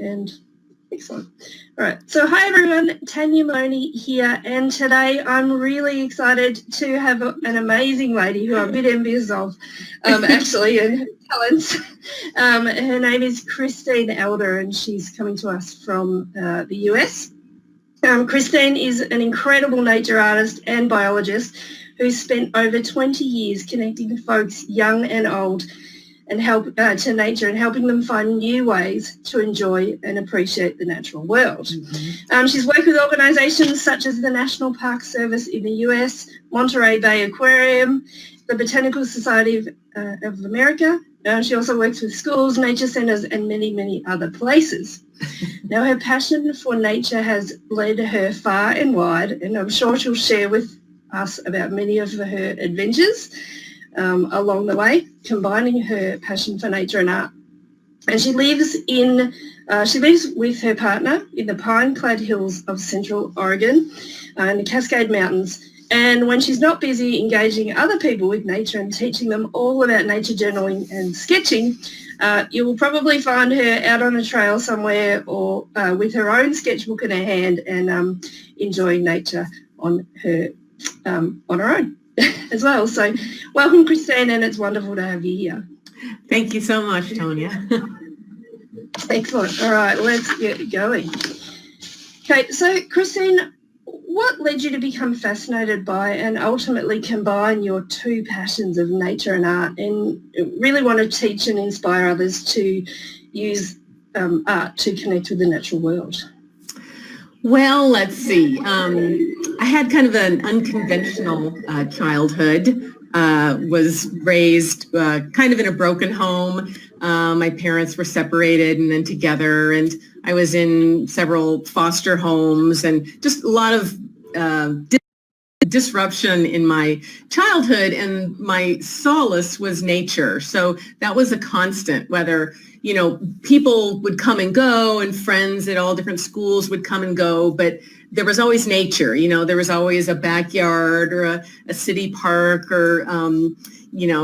And excellent. All right. So hi, everyone. Tania Moloney here. And today I'm really excited to have an amazing lady who I'm a bit envious of, actually, and her talents. Her name is Christine Elder, and she's coming to us from the US. Christine is an incredible nature artist and biologist who's spent over 20 years connecting folks young and old and to nature and helping them find new ways to enjoy and appreciate the natural world. Mm-hmm. She's worked with organisations such as the National Park Service in the US, Monterey Bay Aquarium, the Botanical Society of America. She also works with schools, nature centres and many, many other places. Now, her passion for nature has led her far and wide, and I'm sure she'll share with us about many of her adventures along the way, combining her passion for nature and art. And she lives with her partner in the pine-clad hills of Central Oregon in the Cascade Mountains. And when she's not busy engaging other people with nature and teaching them all about nature journaling and sketching, you will probably find her out on a trail somewhere or with her own sketchbook in her hand and enjoying nature on her own as well. So welcome, Christine, and it's wonderful to have you here. Thank you so much, Tania. Excellent. All right, let's get going. Okay, so Christine, what led you to become fascinated by and ultimately combine your two passions of nature and art and really want to teach and inspire others to use art to connect with the natural world? Well, let's see. I had kind of an unconventional childhood. Was raised kind of in a broken home. My parents were separated and then together, and I was in several foster homes and just a lot of disruption in my childhood, and my solace was nature. So that was a constant, whether, people would come and go and friends at all different schools would come and go, but there was always nature. There was always a backyard or a city park or,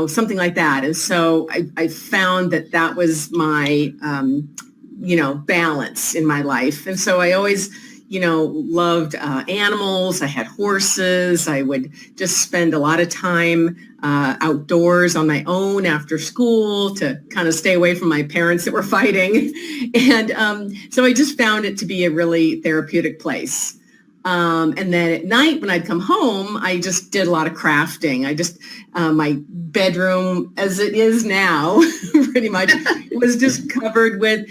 something like that. And so I found that was my, balance in my life. And so I always, loved animals. I had horses. I would just spend a lot of time outdoors on my own after school to kind of stay away from my parents that were fighting. And so I just found it to be a really therapeutic place. And then at night when I'd come home, I just did a lot of crafting. My bedroom, as it is now, pretty much was just covered with,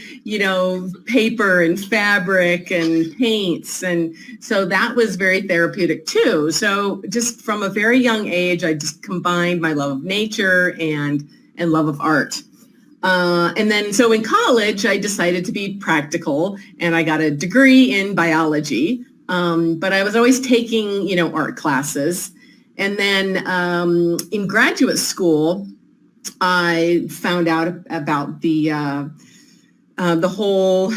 paper and fabric and paints. And so that was very therapeutic too. So just from a very young age, I just combined my love of nature and love of art. And then so in college, I decided to be practical and I got a degree in biology. But I was always taking, art classes. And then in graduate school, I found out about the whole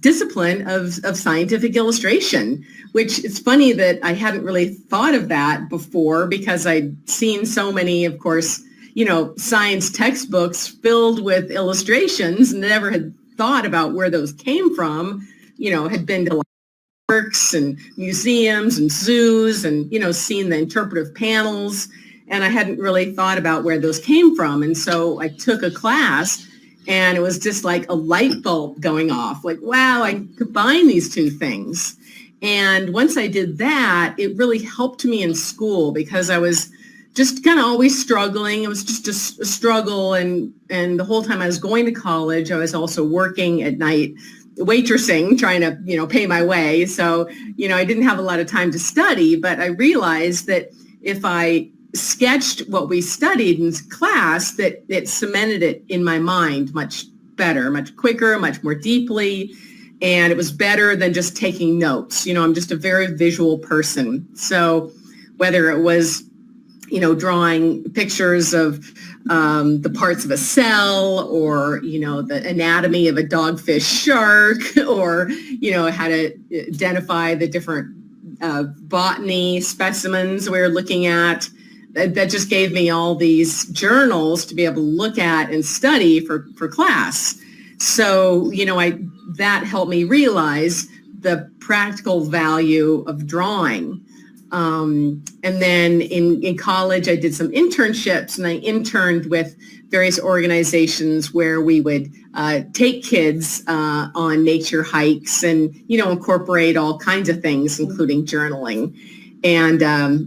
discipline of scientific illustration, which it's funny that I hadn't really thought of that before because I'd seen so many, of course, science textbooks filled with illustrations and never had thought about where those came from, had been to parks and museums and zoos and, seen the interpretive panels. And I hadn't really thought about where those came from. And so I took a class and it was just like a light bulb going off. Like, wow, I combine these two things. And once I did that, it really helped me in school because I was just kind of always struggling. It was just a struggle. And the whole time I was going to college, I was also working at night, waitressing, trying to, pay my way. So, I didn't have a lot of time to study, but I realized that if I sketched what we studied in class, that it cemented it in my mind much better, much quicker, much more deeply. And it was better than just taking notes. I'm just a very visual person. So whether it was, drawing pictures of the parts of a cell or, the anatomy of a dogfish shark or, how to identify the different botany specimens we were looking at. That just gave me all these journals to be able to look at and study for class. So, that helped me realize the practical value of drawing. And then in college, I did some internships, and I interned with various organizations where we would take kids on nature hikes and, incorporate all kinds of things, including journaling. And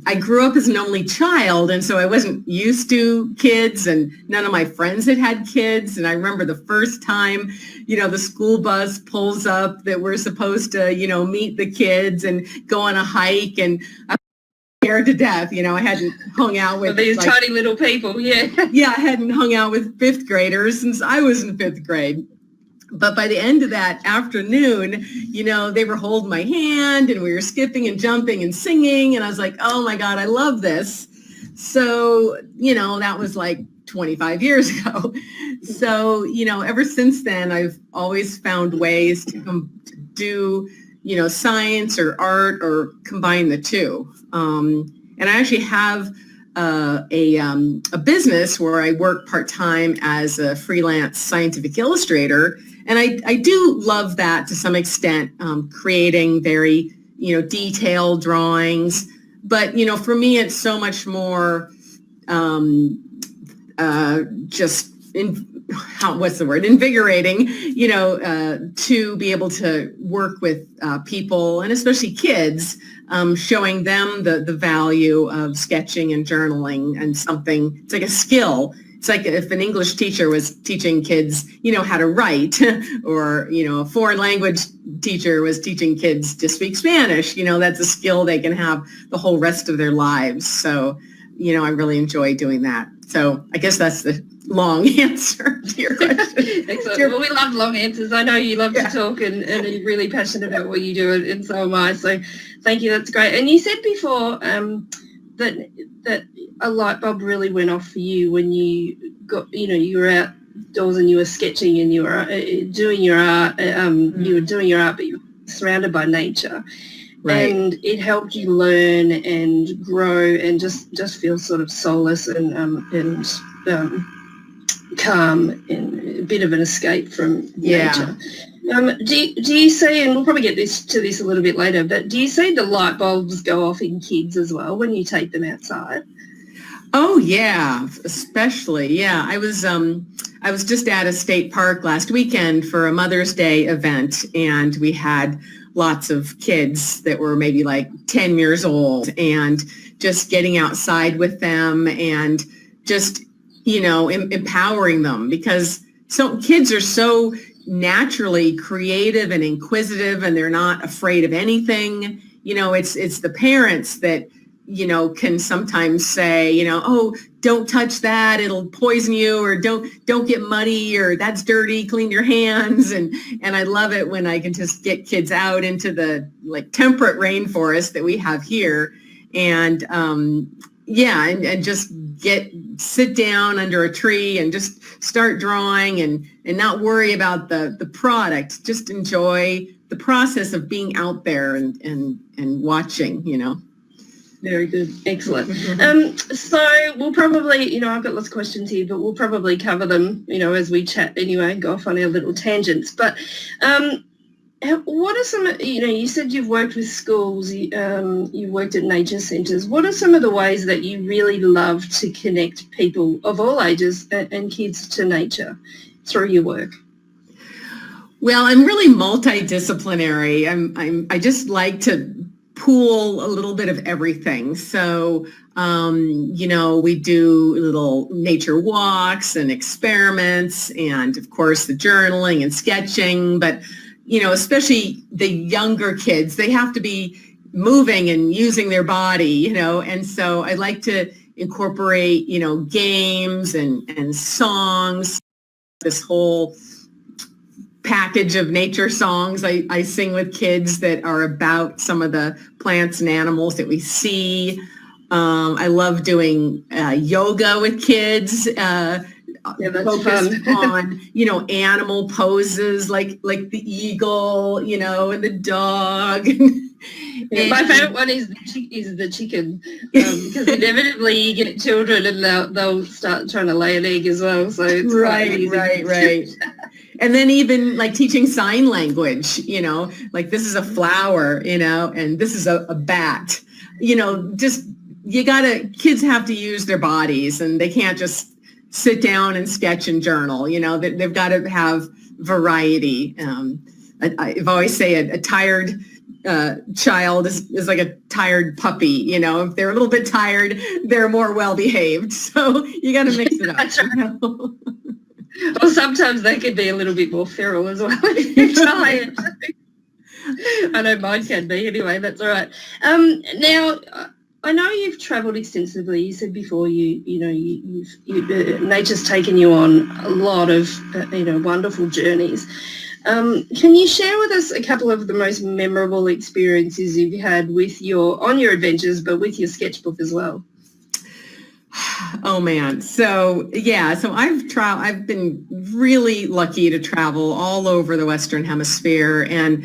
I grew up as an only child, and so I wasn't used to kids, and none of my friends had kids. And I remember the first time, the school bus pulls up that we're supposed to, meet the kids and go on a hike, and I was scared to death. I hadn't hung out with these tiny little people, yeah. Yeah, I hadn't hung out with fifth graders since I was in fifth grade. But by the end of that afternoon, they were holding my hand and we were skipping and jumping and singing. And I was like, oh my God, I love this. So, that was like 25 years ago. So, ever since then, I've always found ways to do, science or art or combine the two. And I actually have a business where I work part-time as a freelance scientific illustrator. And I do love that to some extent, creating very, detailed drawings. But, for me, it's so much more invigorating, to be able to work with people and especially kids, showing them the value of sketching and journaling and something. It's like a skill. It's like if an English teacher was teaching kids, how to write, or, a foreign language teacher was teaching kids to speak Spanish. That's a skill they can have the whole rest of their lives. So, I really enjoy doing that. So I guess that's the long answer to your question. Excellent. Well, we love long answers. I know you love to talk and are really passionate about what you do, and so am I. So thank you. That's great. And you said before that a light bulb really went off for you when you got, you were outdoors and you were sketching and you were doing your art. You were doing your art, but you were surrounded by nature. Right. And it helped you learn and grow and just feel sort of solace and calm and a bit of an escape from nature. Do you see, and we'll probably get to this a little bit later, but do you see the light bulbs go off in kids as well when you take them outside? Oh yeah, especially. Yeah, I was just at a state park last weekend for a Mother's Day event, and we had lots of kids that were maybe like 10 years old, and just getting outside with them and just, empowering them, because kids are so naturally creative and inquisitive, and they're not afraid of anything. It's the parents that, can sometimes say, oh, don't touch that, it'll poison you, or don't get muddy, or that's dirty, clean your hands. And I love it when I can just get kids out into the temperate rainforest that we have here, and and just sit down under a tree and just start drawing and not worry about the product. Just enjoy the process of being out there and watching, Very good. Excellent. So we'll probably, I've got lots of questions here, but we'll probably cover them, as we chat anyway, go off on our little tangents. But what are some, you said you've worked with schools, you've worked at nature centres. What are some of the ways that you really love to connect people of all ages and kids to nature through your work? Well, I'm really multidisciplinary. I just like to pool a little bit of everything. So, we do little nature walks and experiments, and of course the journaling and sketching, but especially the younger kids, they have to be moving and using their body, and so I like to incorporate, games and songs, this whole package of nature songs I sing with kids that are about some of the plants and animals that we see. I love doing yoga with kids. Focused on, animal poses like the eagle, and the dog. My favorite one is the chicken, because inevitably you get children and they'll start trying to lay an egg as well. So it's right. And then even like teaching sign language, like this is a flower, and this is a bat, just kids have to use their bodies, and they can't just sit down and sketch and journal, they've got to have variety. I've always say a tired child is like a tired puppy, if they're a little bit tired, they're more well-behaved. So you got to mix it up. Well, sometimes they can be a little bit more feral as well. I know mine can be anyway. That's all right. Now, I know you've travelled extensively. You said before nature's taken you on a lot of wonderful journeys. Can you share with us a couple of the most memorable experiences you've had on your adventures, but with your sketchbook as well? Oh man. So I've been really lucky to travel all over the Western Hemisphere, and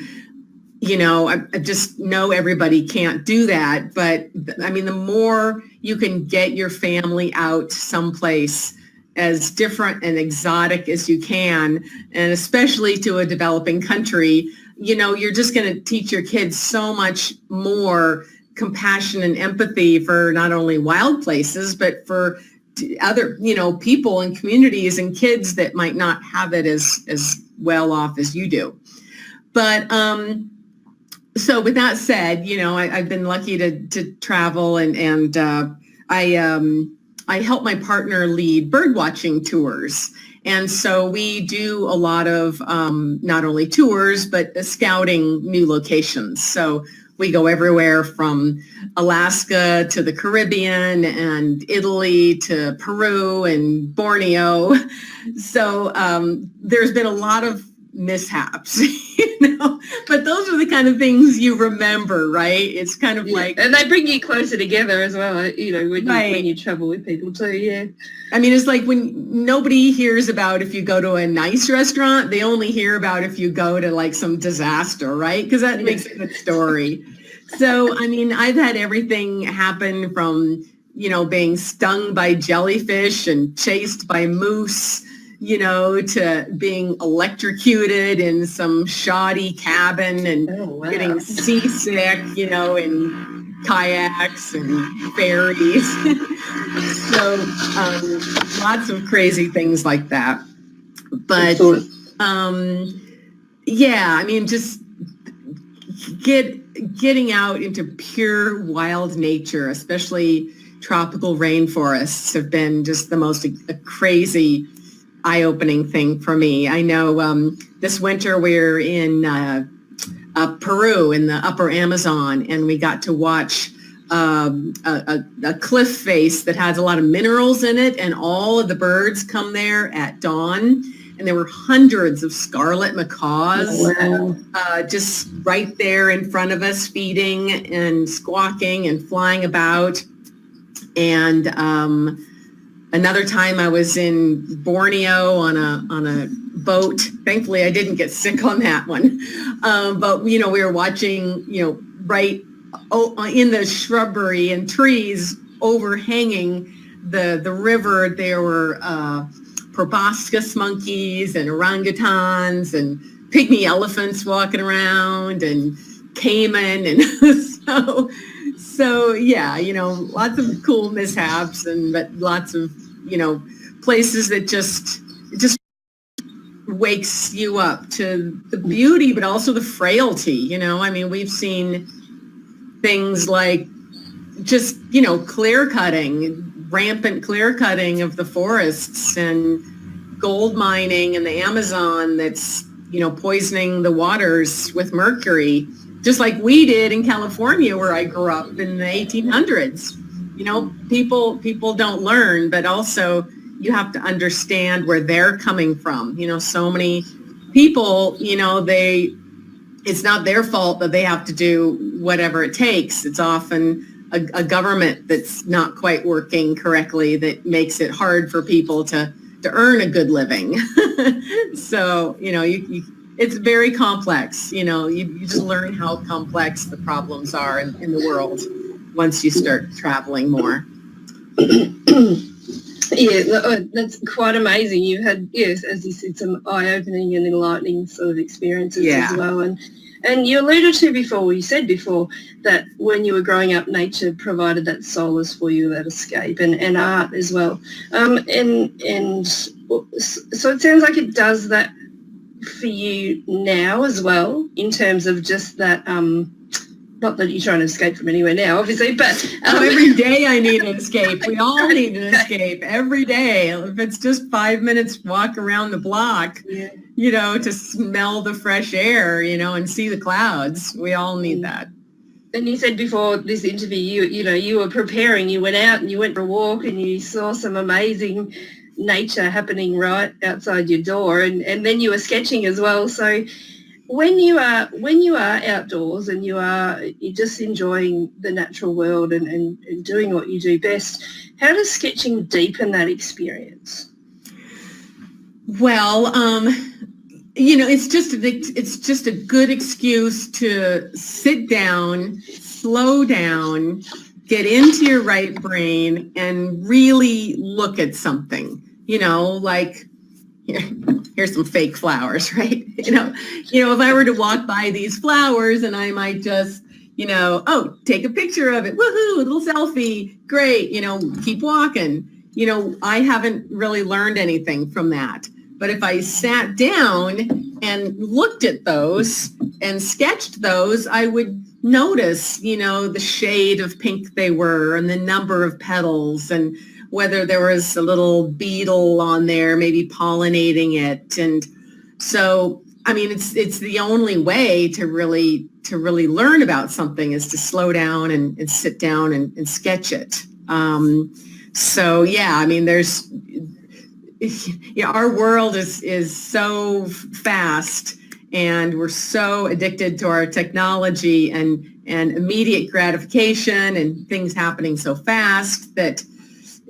I just know everybody can't do that, but I mean, the more you can get your family out someplace as different and exotic as you can, and especially to a developing country, you're just going to teach your kids so much more compassion and empathy for not only wild places, but for other, people and communities and kids that might not have it as well off as you do. But so with that said, I've been lucky to travel, and I help my partner lead bird watching tours. And so we do a lot of not only tours, but scouting new locations. So we go everywhere from Alaska to the Caribbean and Italy to Peru and Borneo. So there's been a lot of mishaps, but those are the kind of things you remember, right? It's kind of like, and they bring you closer together as well, when you travel with people too. Yeah, I mean, it's like when nobody hears about if you go to a nice restaurant, they only hear about if you go to like some disaster, right? Because that makes a good story. So I mean, I've had everything happen from being stung by jellyfish and chased by moose, to being electrocuted in some shoddy cabin and getting seasick, in kayaks and ferries. So lots of crazy things like that. But I mean, just getting out into pure wild nature, especially tropical rainforests, have been just the most crazy, eye-opening thing for me. I know this winter we're in Peru in the upper Amazon, and we got to watch a cliff face that has a lot of minerals in it, and all of the birds come there at dawn. And there were hundreds of scarlet macaws just right there in front of us, feeding and squawking and flying about. And another time I was in Borneo on a boat. Thankfully, I didn't get sick on that one. But, we were watching, right in the shrubbery and trees overhanging the river. There were proboscis monkeys and orangutans and pygmy elephants walking around and caiman. And so yeah, lots of cool mishaps, but lots of, places that just wakes you up to the beauty, but also the frailty. I mean, we've seen things like just, rampant clear cutting of the forests and gold mining in the Amazon that's, poisoning the waters with mercury, just like we did in California, where I grew up in the 1800s. People don't learn, but also you have to understand where they're coming from. So many people, it's not their fault that they have to do whatever it takes. It's often a government that's not quite working correctly that makes it hard for people to earn a good living. So, it's very complex. You just learn how complex the problems are in the world once you start traveling more. That's quite amazing. You've had, yes, as you said, some eye-opening and enlightening sort of experiences as well. And you alluded to before, you said before, that when you were growing up, nature provided that solace for you, that escape, and art as well. And so it sounds like it does that for you now as well, in terms of just that, not that you're trying to escape from anywhere now, obviously, but... every day I need an escape. We all need an escape every day. If it's just 5 minutes walk around the block, to smell the fresh air, and see the clouds. We all need that. And you said before this interview, you were preparing, you went out and you went for a walk and you saw some amazing nature happening right outside your door, and then you were sketching as well. So when you are outdoors and you're just enjoying the natural world and doing what you do best, how does sketching deepen that experience? Well, it's just a good excuse to sit down, slow down, get into your right brain, and really look at something. Like here's some fake flowers, right? If I were to walk by these flowers and I might just, take a picture of it, woohoo, a little selfie, great, keep walking. I haven't really learned anything from that. But if I sat down and looked at those and sketched those, I would notice, the shade of pink they were and the number of petals and whether there was a little beetle on there, maybe pollinating it. And so, it's the only way to really learn about something is to slow down and sit down and sketch it. There's, our world is so fast and we're so addicted to our technology and immediate gratification and things happening so fast that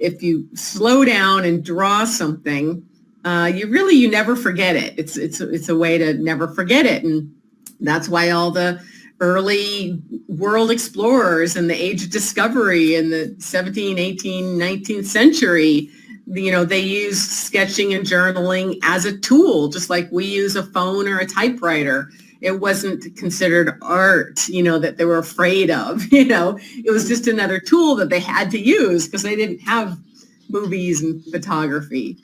if you slow down and draw something, you never forget it. It's a way to never forget it. And that's why all the early world explorers in the age of discovery in the 17th, 18th, 19th century, they used sketching and journaling as a tool, just like we use a phone or a typewriter. It wasn't considered art, that they were afraid of, it was just another tool that they had to use because they didn't have movies and photography.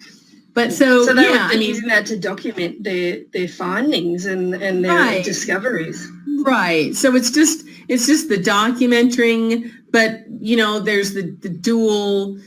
But so they were using that to document their findings and their discoveries. Right. So it's just the documenting, but, there's the dual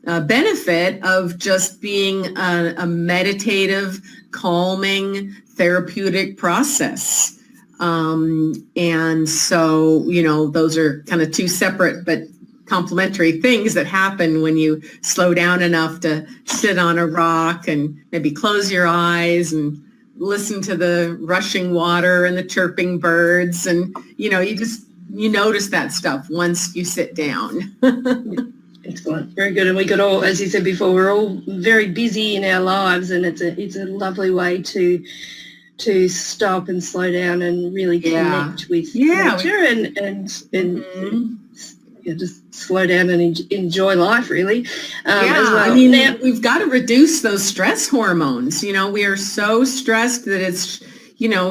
benefit of just being a meditative, calming, therapeutic process. And so, those are kind of two separate but complementary things that happen when you slow down enough to sit on a rock and maybe close your eyes and listen to the rushing water and the chirping birds. And, you notice that stuff once you sit down. Excellent. Very good. And we got all, as you said before, we're all very busy in our lives, and it's a lovely way to stop and slow down and really connect with nature and just slow down and enjoy life, really. As well. We've got to reduce those stress hormones. We are so stressed that it's,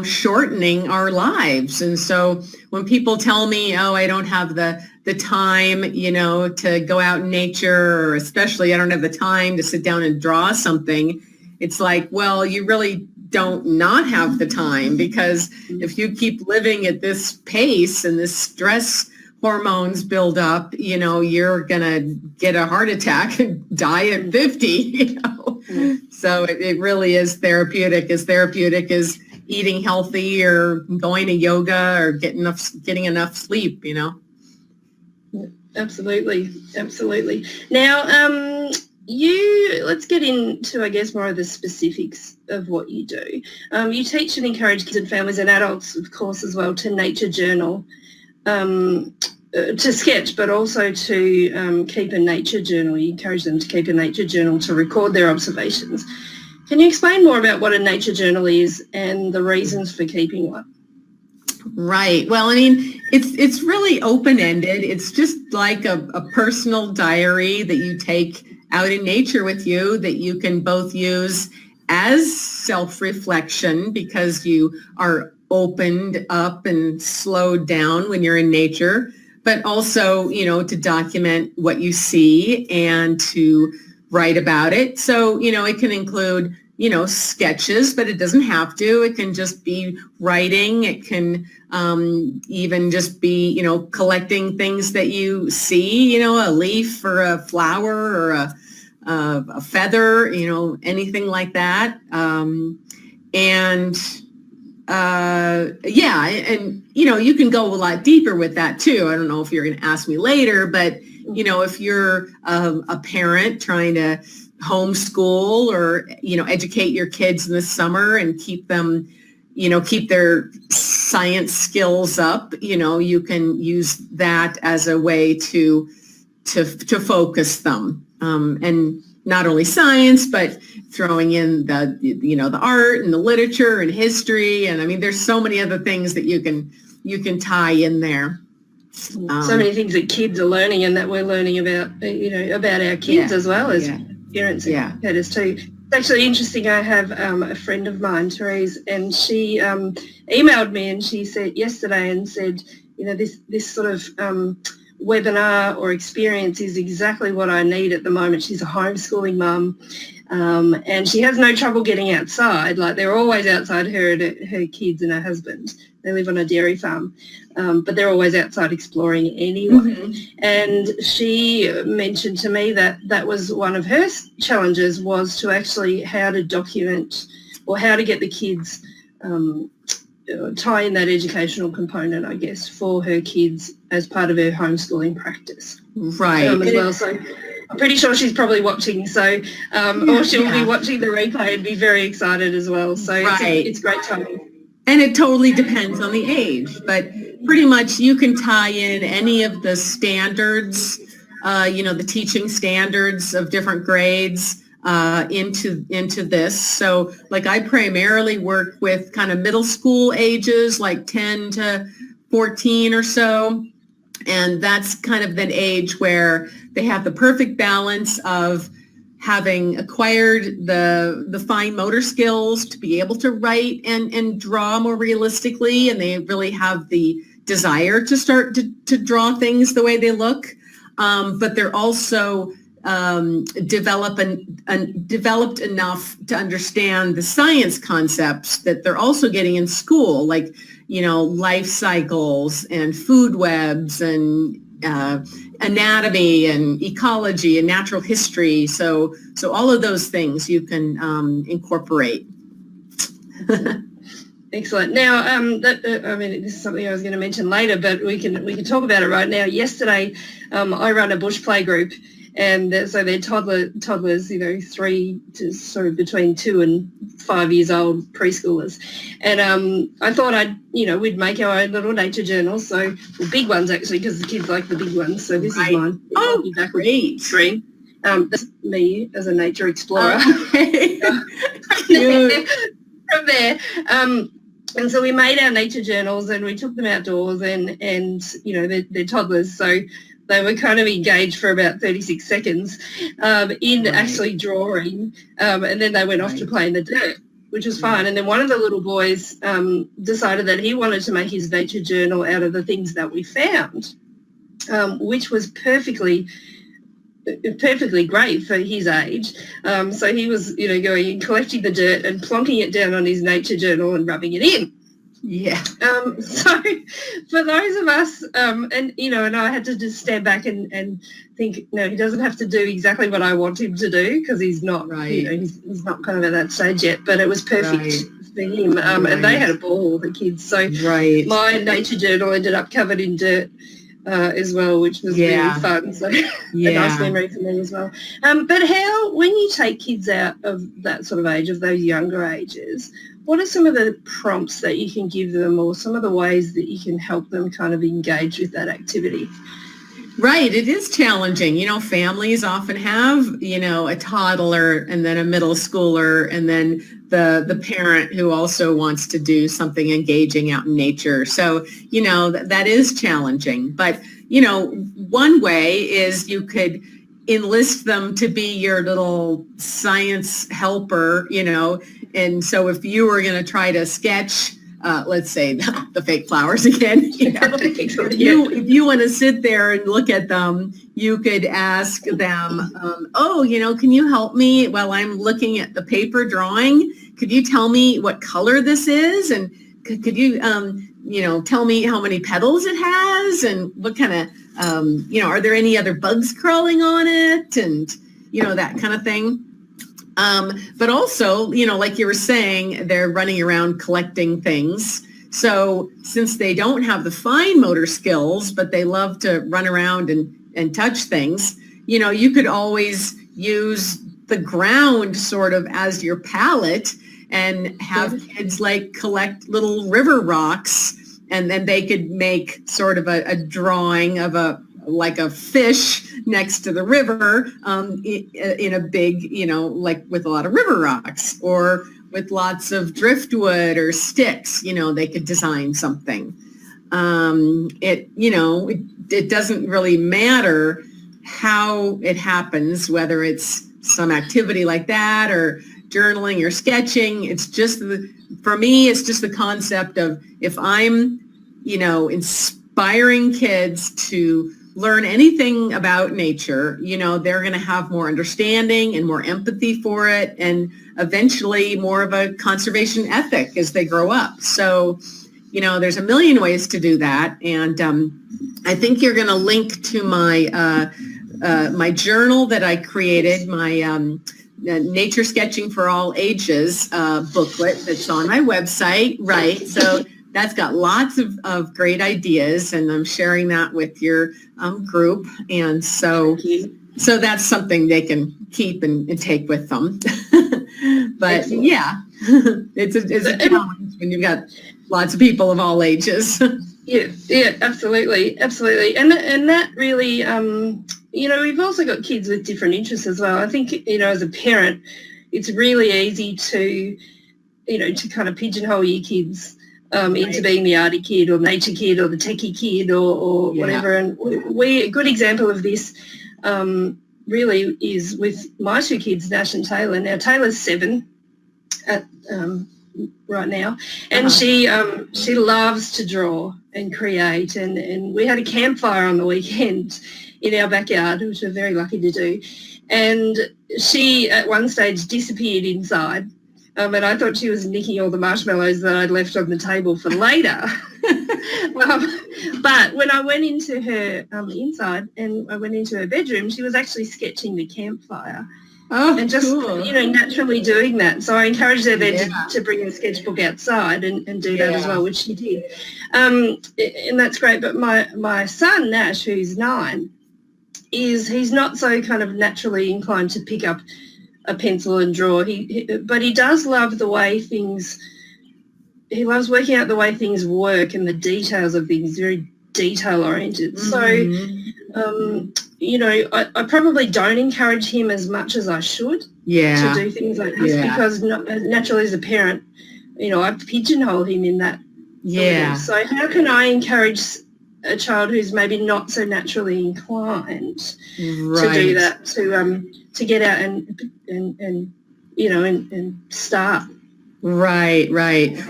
shortening our lives. And so when people tell me, oh, I don't have the time, to go out in nature, or especially I don't have the time to sit down and draw something, it's like, well, you really don't not have the time, because if you keep living at this pace and this stress hormones build up, you're going to get a heart attack and die at 50, So it really is therapeutic, as eating healthy or going to yoga or getting enough sleep, Absolutely. Now, let's get into, I guess, more of the specifics of what you do. You teach and encourage kids and families and adults, of course, as well, to nature journal, to sketch, but also to keep a nature journal. You encourage them to keep a nature journal to record their observations. Can you explain more about what a nature journal is and the reasons for keeping one? Right. Well, I mean, it's really open-ended. It's just like a personal diary that you take out in nature with you that you can both use as self-reflection because you are opened up and slowed down when you're in nature, but also, to document what you see and to write about it. So, it can include sketches, but it doesn't have to. It can just be writing. It can even just be, collecting things that you see, a leaf or a flower or a feather, anything like that. You can go a lot deeper with that too. I don't know if you're going to ask me later, but, if you're a parent trying to homeschool or, educate your kids in the summer and keep them, keep their science skills up, you can use that as a way to focus them. And not only science, but throwing in the art and the literature and history. And I mean, there's so many other things that you can tie in there. So many things that kids are learning and that we're learning about, about our kids as well as parents and educators too. It's actually interesting. I have a friend of mine, Therese, and she emailed me and she said yesterday and said, this sort of webinar or experience is exactly what I need at the moment. She's a homeschooling mum, and she has no trouble getting outside. Like, they're always outside, her kids and her husband. They live on a dairy farm, but they're always outside exploring anyway. Mm-hmm. And she mentioned to me that was one of her challenges, was to actually how to document or how to get the kids tie in that educational component, I guess, for her kids as part of her homeschooling practice. Right. As well. So I'm pretty sure she's probably watching, so or she'll be watching the replay and be very excited as well. So it's great timing. And it totally depends on the age, but pretty much you can tie in any of the standards, the teaching standards of different grades into this. So like, I primarily work with kind of middle school ages, like 10 to 14 or so. And that's kind of that age where they have the perfect balance of having acquired the fine motor skills to be able to write and draw more realistically, and they really have the desire to start to draw things the way they look. But they're also developed enough to understand the science concepts that they're also getting in school, like, life cycles and food webs and anatomy and ecology and natural history. So all of those things you can incorporate. Excellent. Now, this is something I was going to mention later, but we can talk about it right now. Yesterday, I run a bush play group, and so they're toddlers, between 2 and 5 years old, preschoolers. And I thought we'd make our own little nature journals. So, big ones actually, because the kids like the big ones. So this is mine. Oh, great. Screen. That's me as a nature explorer. Okay. From there. And so we made our nature journals and we took them outdoors and they're toddlers. So they were kind of engaged for about 36 seconds in actually drawing, and then they went off to play in the dirt, which was fun. And then one of the little boys decided that he wanted to make his nature journal out of the things that we found, which was perfectly great for his age. So he was, going and collecting the dirt and plonking it down on his nature journal and rubbing it in. Yeah. So for those of us, and I had to just stand back and think, no, he doesn't have to do exactly what I want him to do, because he's not, he's not kind of at that stage yet, but it was perfect for him. And they had a ball, the kids. So my nature journal ended up covered in dirt as well, which was really fun. So a nice memory for me as well. But when you take kids out of that sort of age, of those younger ages, what are some of the prompts that you can give them, or some of the ways that you can help them kind of engage with that activity? Right. It is challenging. Families often have, a toddler and then a middle schooler and then the parent who also wants to do something engaging out in nature. So, that is challenging. But, one way is you could enlist them to be your little science helper, and so if you were going to try to sketch let's say the fake flowers again. If you want to sit there and look at them, you could ask them, can you help me while I'm looking at the paper drawing? Could you tell me what color this is? And could you, tell me how many petals it has and what kind of, are there any other bugs crawling on it? And, that kind of thing. But also, like you were saying, they're running around collecting things. So since they don't have the fine motor skills, but they love to run around and touch things, you could always use the ground sort of as your palette and have kids collect little river rocks, and then they could make sort of a drawing of a fish next to the river in a big, with a lot of river rocks, or with lots of driftwood or sticks, they could design something. It doesn't really matter how it happens, whether it's some activity like that or journaling or sketching. It's just, for me, it's just the concept of if I'm, inspiring kids to learn anything about nature, they're going to have more understanding and more empathy for it, and eventually more of a conservation ethic as they grow up. So, there's a million ways to do that. And I think you're going to link to my my journal that I created, my Nature Sketching for All Ages booklet that's on my website, right? So that's got lots of great ideas, and I'm sharing that with your group. And so that's something they can keep and take with them. But excellent. Yeah, it's a challenge when you've got lots of people of all ages. Yeah, absolutely. And that really, we've also got kids with different interests as well. I think, as a parent, it's really easy to, to kind of pigeonhole your kids into being the arty kid or nature kid or the techie kid or whatever. And a good example of this really is with my two kids, Nash and Taylor. Now, Taylor's 7 right now, and she loves to draw and create. And we had a campfire on the weekend in our backyard, which we're very lucky to do. And she, at one stage, disappeared inside. And I thought she was nicking all the marshmallows that I'd left on the table for later. But when I went into her inside and I went into her bedroom, she was actually sketching the campfire. Oh, and just, cool. Naturally doing that. So I encouraged her then to bring the sketchbook outside and do that as well, which she did. And that's great. But my son, Nash, who's 9, he's not so kind of naturally inclined to pick up a pencil and draw. But he does love the way things, he loves working out the way things work and the details of things, very detail oriented. Mm-hmm. So, I probably don't encourage him as much as I should to do things like this because naturally as a parent, I pigeonhole him in that. Yeah. So how can I encourage a child who's maybe not so naturally inclined to do that, to get out and start? Right.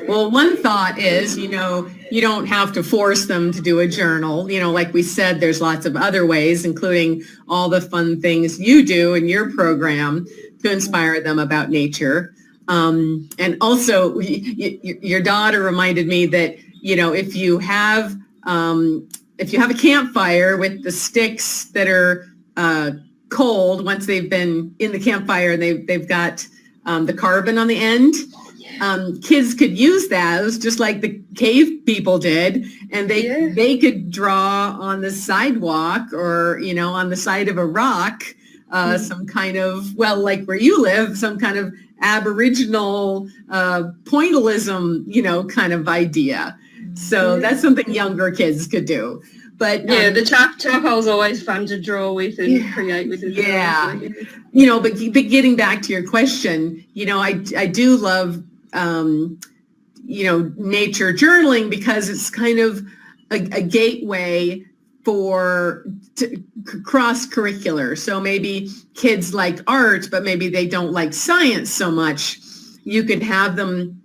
Well, one thought is, you don't have to force them to do a journal. Like we said, there's lots of other ways, including all the fun things you do in your program to inspire them about nature. And also, your daughter reminded me that, if you have a campfire with the sticks that are cold, once they've been in the campfire, they've got the carbon on the end. Kids could use those just like the cave people did, and they could draw on the sidewalk or, on the side of a rock, some kind of, well, like where you live, some kind of Aboriginal pointillism, kind of idea. So that's something younger kids could do. But yeah, the charcoal's always fun to draw with and create with. Yeah, you know, but getting back to your question, you know, I do love you know, nature journaling because it's kind of a gateway for cross-curricular. So maybe kids like art, but maybe they don't like science so much. You could have them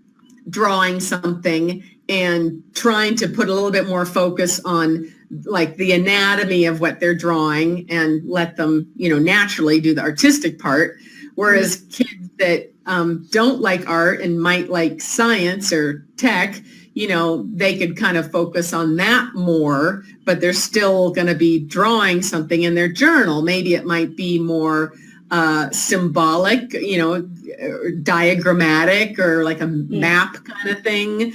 drawing something and trying to put a little bit more focus on like the anatomy of what they're drawing and let them, you know, naturally do the artistic part. Whereas kids that don't like art and might like science or tech, you know, they could kind of focus on that more, but they're still going to be drawing something in their journal. Maybe it might be more symbolic, you know, diagrammatic or like a map kind of thing.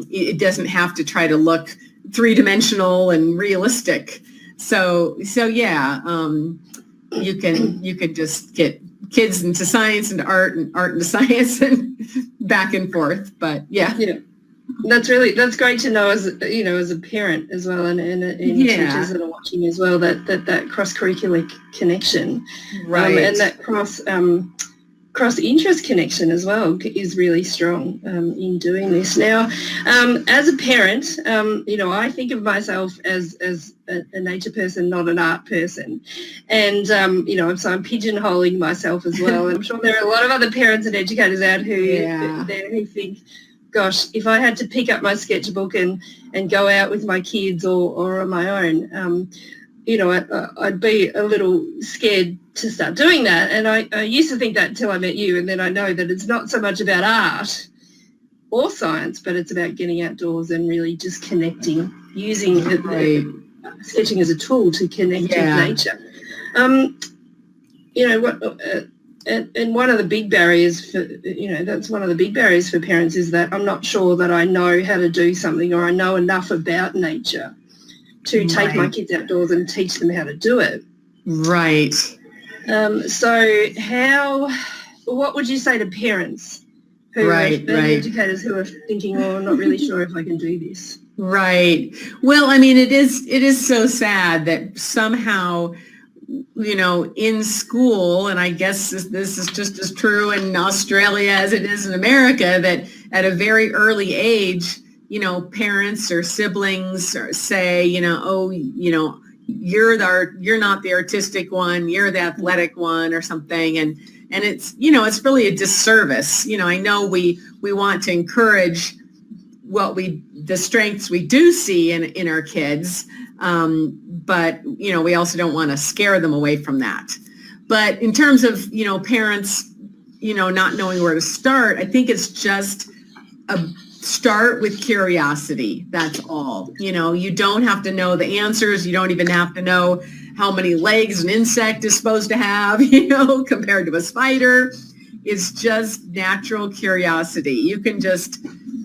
It doesn't have to try to look three-dimensional and realistic. So yeah, you can just get kids into science and art into science and back and forth. But yeah. That's great to know as you know, as a parent as well, and teachers that are watching as well, that cross-curricular connection, right, and that cross interest connection as well is really strong in doing this. Now, as a parent, you know, I think of myself as a nature person, not an art person, and you know, so I'm pigeonholing myself as well. I'm sure there are a lot of other parents and educators out who think, gosh, if I had to pick up my sketchbook and go out with my kids or on my own, you know, I'd be a little scared to start doing that. And I used to think that until I met you, and then I know that it's not so much about art or science, but it's about getting outdoors and really just connecting, using sketching as a tool to connect with nature. You know, what... And one of the big barriers for, you know, that's one of the big barriers for parents is that I'm not sure that I know how to do something or I know enough about nature to take my kids outdoors and teach them how to do it. Right. So what would you say to parents who are educators who are thinking, oh, I'm not really sure if I can do this? Right. Well, I mean, it is so sad that somehow, you know, in school, and I guess this is just as true in Australia as it is in America, that at a very early age, you know, parents or siblings say, you know, oh, you know, you're not the artistic one, you're the athletic one or something. And it's, you know, it's really a disservice. You know, I know we want to encourage the strengths we do see in our kids. But, you know, we also don't want to scare them away from that. But in terms of, you know, parents, you know, not knowing where to start, I think it's just start with curiosity. That's all. You know, you don't have to know the answers. You don't even have to know how many legs an insect is supposed to have, you know, compared to a spider. It's just natural curiosity. You can just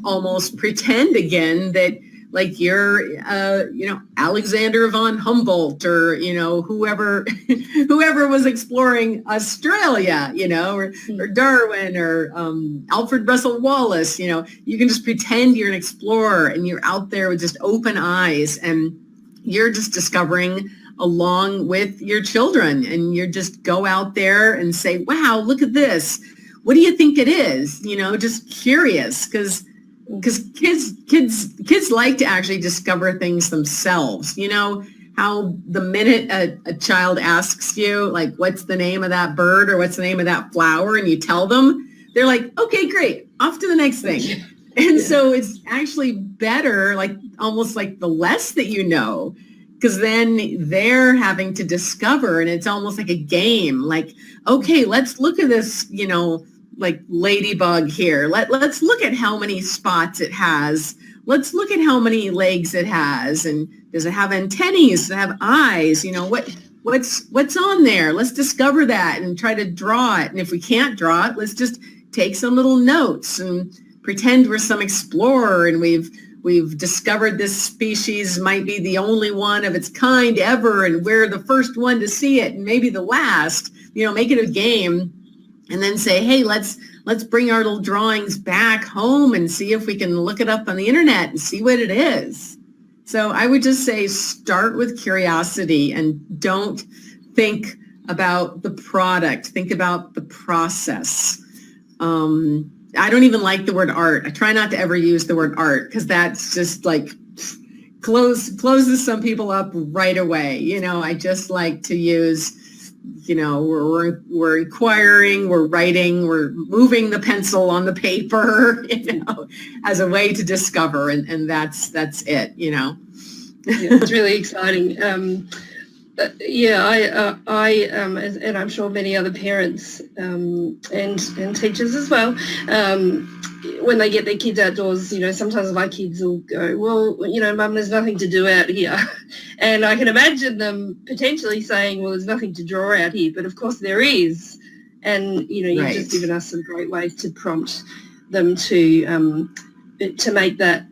almost pretend again that, like you're, you know, Alexander von Humboldt or, you know, whoever was exploring Australia, you know, or Darwin or Alfred Russel Wallace, you know, you can just pretend you're an explorer and you're out there with just open eyes and you're just discovering along with your children, and you just go out there and say, wow, look at this. What do you think it is? You know, just curious, because kids like to actually discover things themselves. You know, how the minute a child asks you, like, what's the name of that bird or what's the name of that flower, and you tell them, they're like, okay, great, off to the next thing. And so it's actually better, like almost like the less that you know, because then they're having to discover, and it's almost like a game. Like, okay, let's look at this, you know, like ladybug here. Let's look at how many spots it has. Let's look at how many legs it has, and does it have antennae? Does it have eyes? You know, what's on there? Let's discover that and try to draw it. And if we can't draw it, let's just take some little notes and pretend we're some explorer and we've discovered this species might be the only one of its kind ever, and we're the first one to see it and maybe the last. You know, make it a game. And then say, hey, let's bring our little drawings back home and see if we can look it up on the internet and see what it is. So I would just say start with curiosity and don't think about the product. Think about the process. I don't even like the word art. I try not to ever use the word art because that's just like closes some people up right away. I just like to use, we're inquiring, we're writing, we're moving the pencil on the paper, as a way to discover, and that's it. Yeah, it's really exciting. And I'm sure many other parents and teachers as well, when they get their kids outdoors, sometimes my kids will go, well, Mum, there's nothing to do out here. And I can imagine them potentially saying, well, there's nothing to draw out here. But of course there is. And, you've Right. just given us some great ways to prompt them to make that,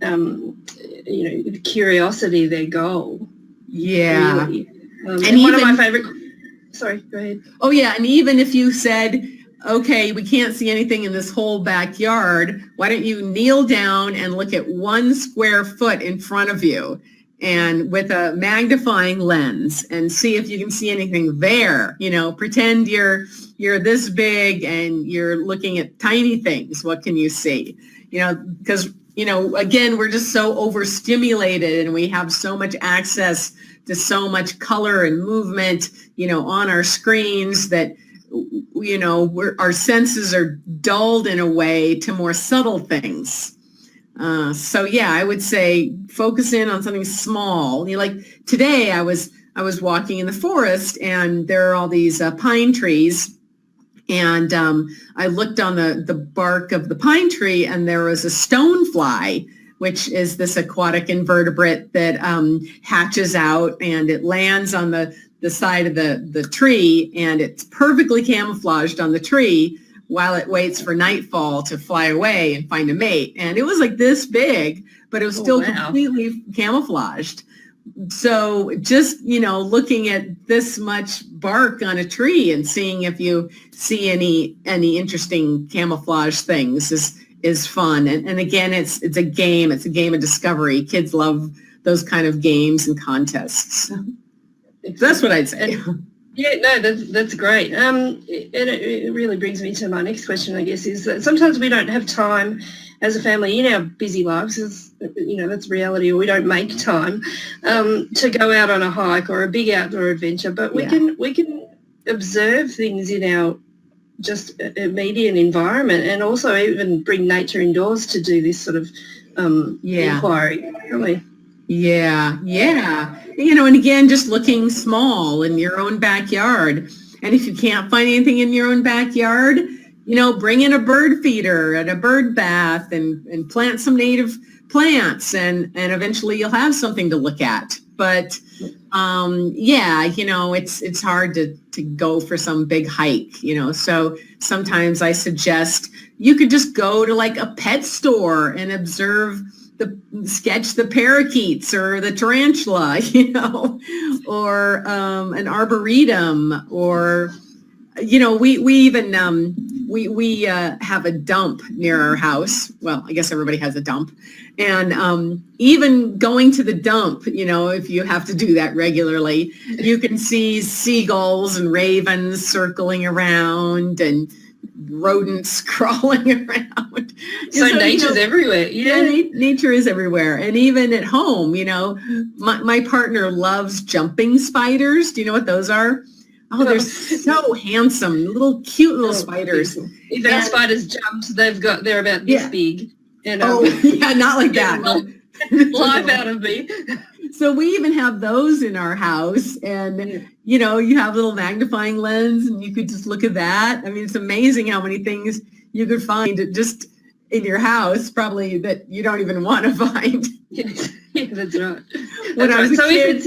curiosity their goal. Yeah. Really. And one of my favorite. Sorry, go ahead. Oh yeah, and even if you said, okay, we can't see anything in this whole backyard, why don't you kneel down and look at 1 square foot in front of you, and with a magnifying lens, and see if you can see anything there. Pretend you're this big and you're looking at tiny things. What can you see? Because again, we're just so overstimulated, and we have so much access to so much color and movement, on our screens that, our senses are dulled in a way to more subtle things. So yeah, I would say focus in on something small. Like today I was walking in the forest, and there are all these pine trees. And I looked on the bark of the pine tree, and there was a stonefly, which is this aquatic invertebrate that hatches out, and it lands on the side of the tree, and it's perfectly camouflaged on the tree while it waits for nightfall to fly away and find a mate. And it was like this big, but it was still completely camouflaged. So just, looking at this much bark on a tree and seeing if you see any interesting camouflage things is fun. And again, it's a game. It's a game of discovery. Kids love those kind of games and contests. That's what I'd say. Yeah, no, that's great. And it really brings me to my next question, I guess, is that sometimes we don't have time as a family in our busy lives, because, that's reality, or we don't make time to go out on a hike or a big outdoor adventure. But we can observe things in our just immediate environment, and also even bring nature indoors to do this sort of inquiry, really. Yeah. And again, just looking small in your own backyard. And if you can't find anything in your own backyard, bring in a bird feeder and a bird bath and plant some native plants, and eventually you'll have something to look at. But it's hard to go for some big hike, so sometimes I suggest you could just go to like a pet store and sketch the parakeets or the tarantula, or an arboretum, or, we even, we have a dump near our house. Well, I guess everybody has a dump. And even going to the dump, if you have to do that regularly, you can see seagulls and ravens circling around and rodents crawling around. So nature's everywhere. Yeah, nature is everywhere. And even at home, my partner loves jumping spiders. Do you know what those are? Oh, they're so handsome, cute little spiders. If our spiders jumped, they're about this big. And, not like that. Life out of me. So we even have those in our house, and you have a little magnifying lens, and you could just look at that. I mean, it's amazing how many things you could find just in your house, probably that you don't even want to find. Yes, yeah, that's right. So if it's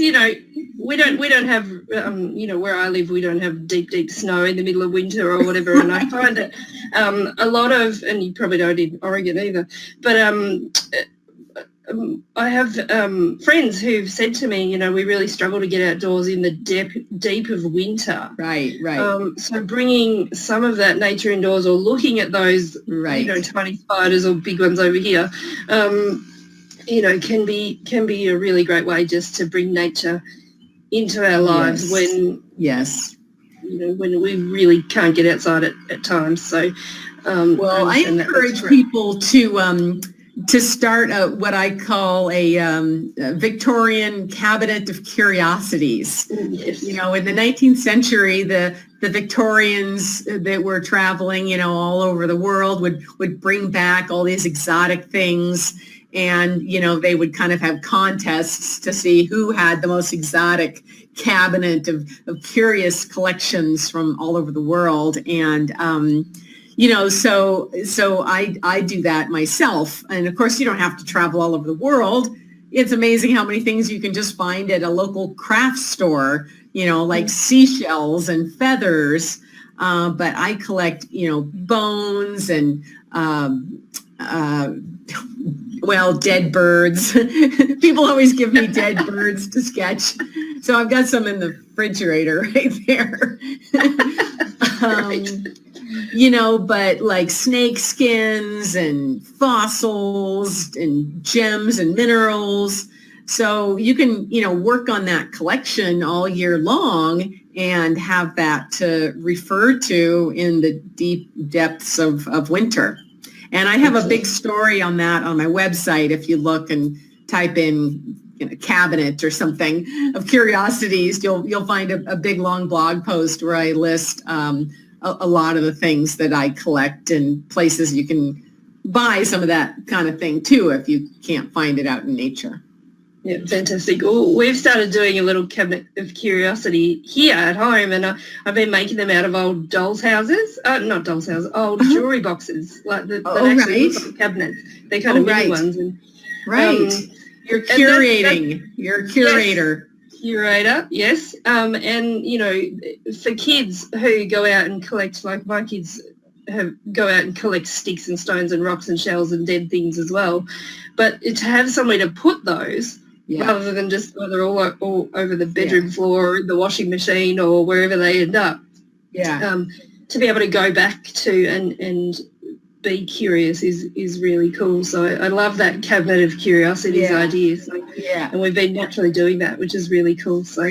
we don't have where I live, we don't have deep snow in the middle of winter or whatever, and I find that a lot of, and you probably don't in Oregon either, but I have friends who've said to me, we really struggle to get outdoors in the deep of winter. Right. So bringing some of that nature indoors, or looking at those, tiny spiders or big ones over here, can be a really great way just to bring nature into our lives when when we really can't get outside at times. So well, I encourage people to start what I call a Victorian cabinet of curiosities. Yes. In the 19th century, the Victorians that were traveling, all over the world would bring back all these exotic things. And, they would kind of have contests to see who had the most exotic cabinet of curious collections from all over the world. And, so I do that myself. And of course, you don't have to travel all over the world. It's amazing how many things you can just find at a local craft store, like seashells and feathers. But I collect, bones and, dead birds. People always give me dead birds to sketch. So I've got some in the refrigerator right there. But like snake skins and fossils and gems and minerals. So you can, work on that collection all year long and have that to refer to in the deep depths of winter. And I have a big story on that on my website. If you look and type in cabinet or something of curiosities, you'll find a big long blog post where I list a lot of the things that I collect and places you can buy some of that kind of thing too if you can't find it out in nature. Yeah, fantastic. Well, we've started doing a little cabinet of curiosity here at home, and I've been making them out of old dolls' houses. Not dolls' houses, old jewelry boxes, like that actually look like cabinets. They're kind of mini ones. And, You're curating. You're a curator. Yes, curator, yes. And, for kids who go out and collect, like my kids go out and collect sticks and stones and rocks and shells and dead things as well. But to have somewhere to put those, rather than just they're all over the bedroom floor or the washing machine or wherever they end up. To be able to go back to and be curious is really cool. So I love that cabinet of curiosities idea. So, and we've been naturally doing that, which is really cool. So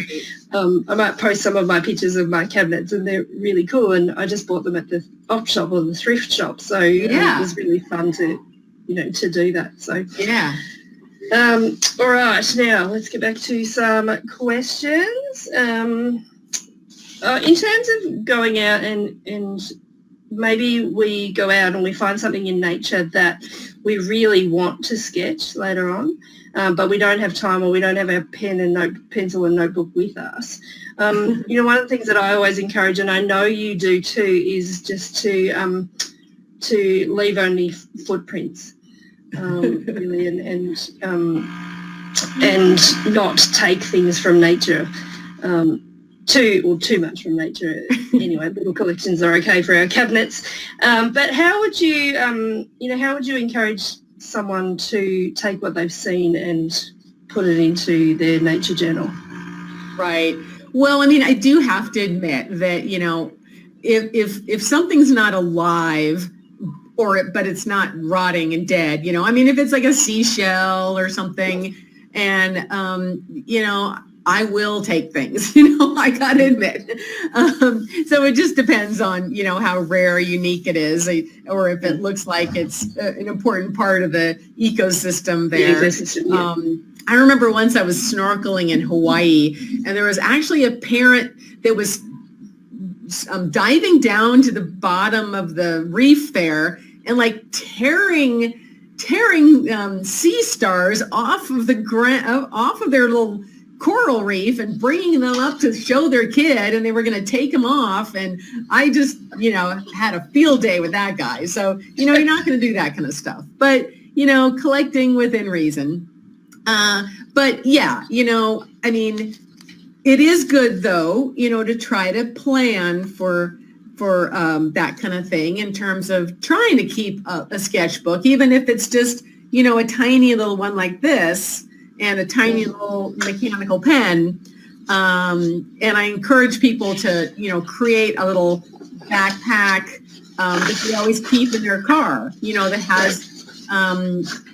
I might post some of my pictures of my cabinets, and they're really cool. And I just bought them at the op shop or the thrift shop. So it was really fun to do that. So all right, now let's get back to some questions. In terms of going out and maybe we go out and we find something in nature that we really want to sketch later on, but we don't have time or we don't have our pencil and notebook with us. One of the things that I always encourage, and I know you do too, is just to leave only footprints. Really, and not take things from nature, too much from nature. Anyway, little collections are okay for our cabinets. But how would you, how would you encourage someone to take what they've seen and put it into their nature journal? Right. Well, I do have to admit that, if something's not alive, but it's not rotting and dead, if it's like a seashell or something, and, I will take things, I gotta admit. So it just depends on, how rare or unique it is, or if it looks like it's an important part of the ecosystem there. I remember once I was snorkeling in Hawaii, and there was actually a parent that was diving down to the bottom of the reef there and like tearing sea stars off of their little coral reef and bringing them up to show their kid, and they were going to take them off. And I just, had a field day with that guy. So, you're not going to do that kind of stuff, but, collecting within reason. But yeah, it is good though, to try to plan for that kind of thing in terms of trying to keep a sketchbook, even if it's just, a tiny little one like this and a tiny little mechanical pen. And I encourage people to, create a little backpack that they always keep in their car, that has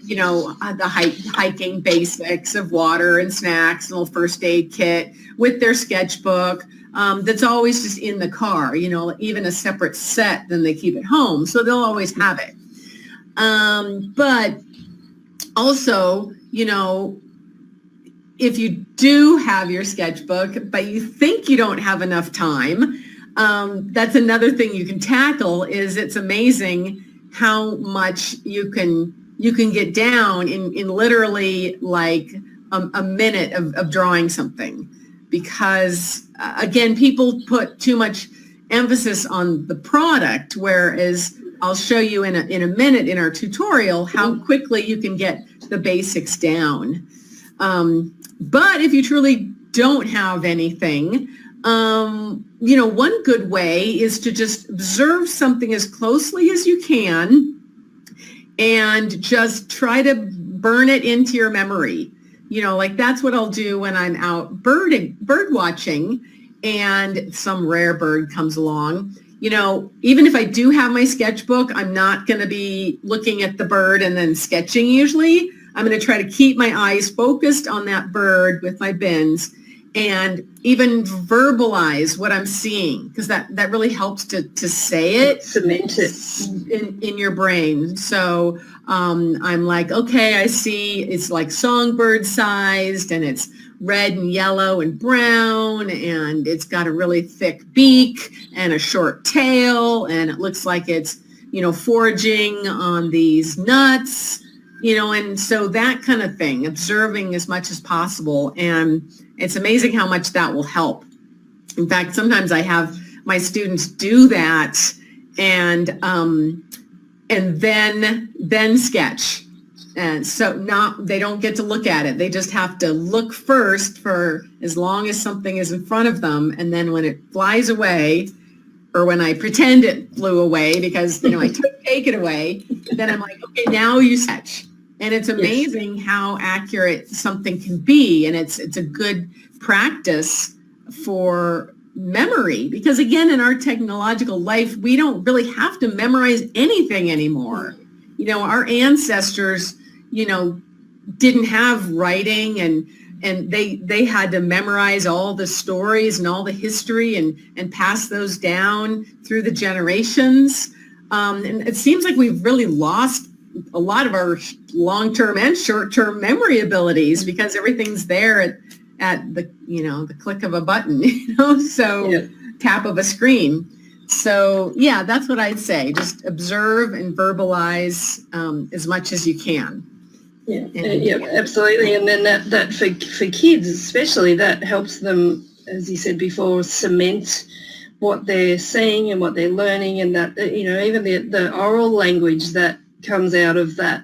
the hiking basics of water and snacks, and a little first aid kit with their sketchbook. That's always just in the car, even a separate set than they keep at home. So they'll always have it. But also, if you do have your sketchbook, but you think you don't have enough time, that's another thing you can tackle. Is it's amazing how much you can get down in literally like a minute of drawing something. Because again, people put too much emphasis on the product, whereas I'll show you in a minute in our tutorial how quickly you can get the basics down. But if you truly don't have anything, one good way is to just observe something as closely as you can and just try to burn it into your memory. Like that's what I'll do when I'm out bird watching and some rare bird comes along. Even if I do have my sketchbook, I'm not going to be looking at the bird and then sketching usually. I'm going to try to keep my eyes focused on that bird with my bins and even verbalize what I'm seeing, because that really helps to say it, cement it in your brain. So I'm like, okay, I see it's like songbird sized, and it's red and yellow and brown, and it's got a really thick beak and a short tail, and it looks like it's foraging on these nuts, and so that kind of thing, observing as much as possible. And it's amazing how much that will help. In fact, sometimes I have my students do that and then sketch. And so they don't get to look at it. They just have to look first for as long as something is in front of them. And then when it flies away, or when I pretend it flew away because, I take it away, then I'm like, okay, now you sketch. And it's amazing how accurate something can be. And it's a good practice for memory, because again, in our technological life, we don't really have to memorize anything anymore. Our ancestors, didn't have writing, and they had to memorize all the stories and all the history and pass those down through the generations. And it seems like we've really lost a lot of our long-term and short-term memory abilities, because everything's there at the the click of a button, tap of a screen. So yeah, that's what I'd say. Just observe and verbalize as much as you can. Absolutely. And then that for kids especially, that helps them, as you said before, cement what they're seeing and what they're learning, and that even the oral language that comes out of that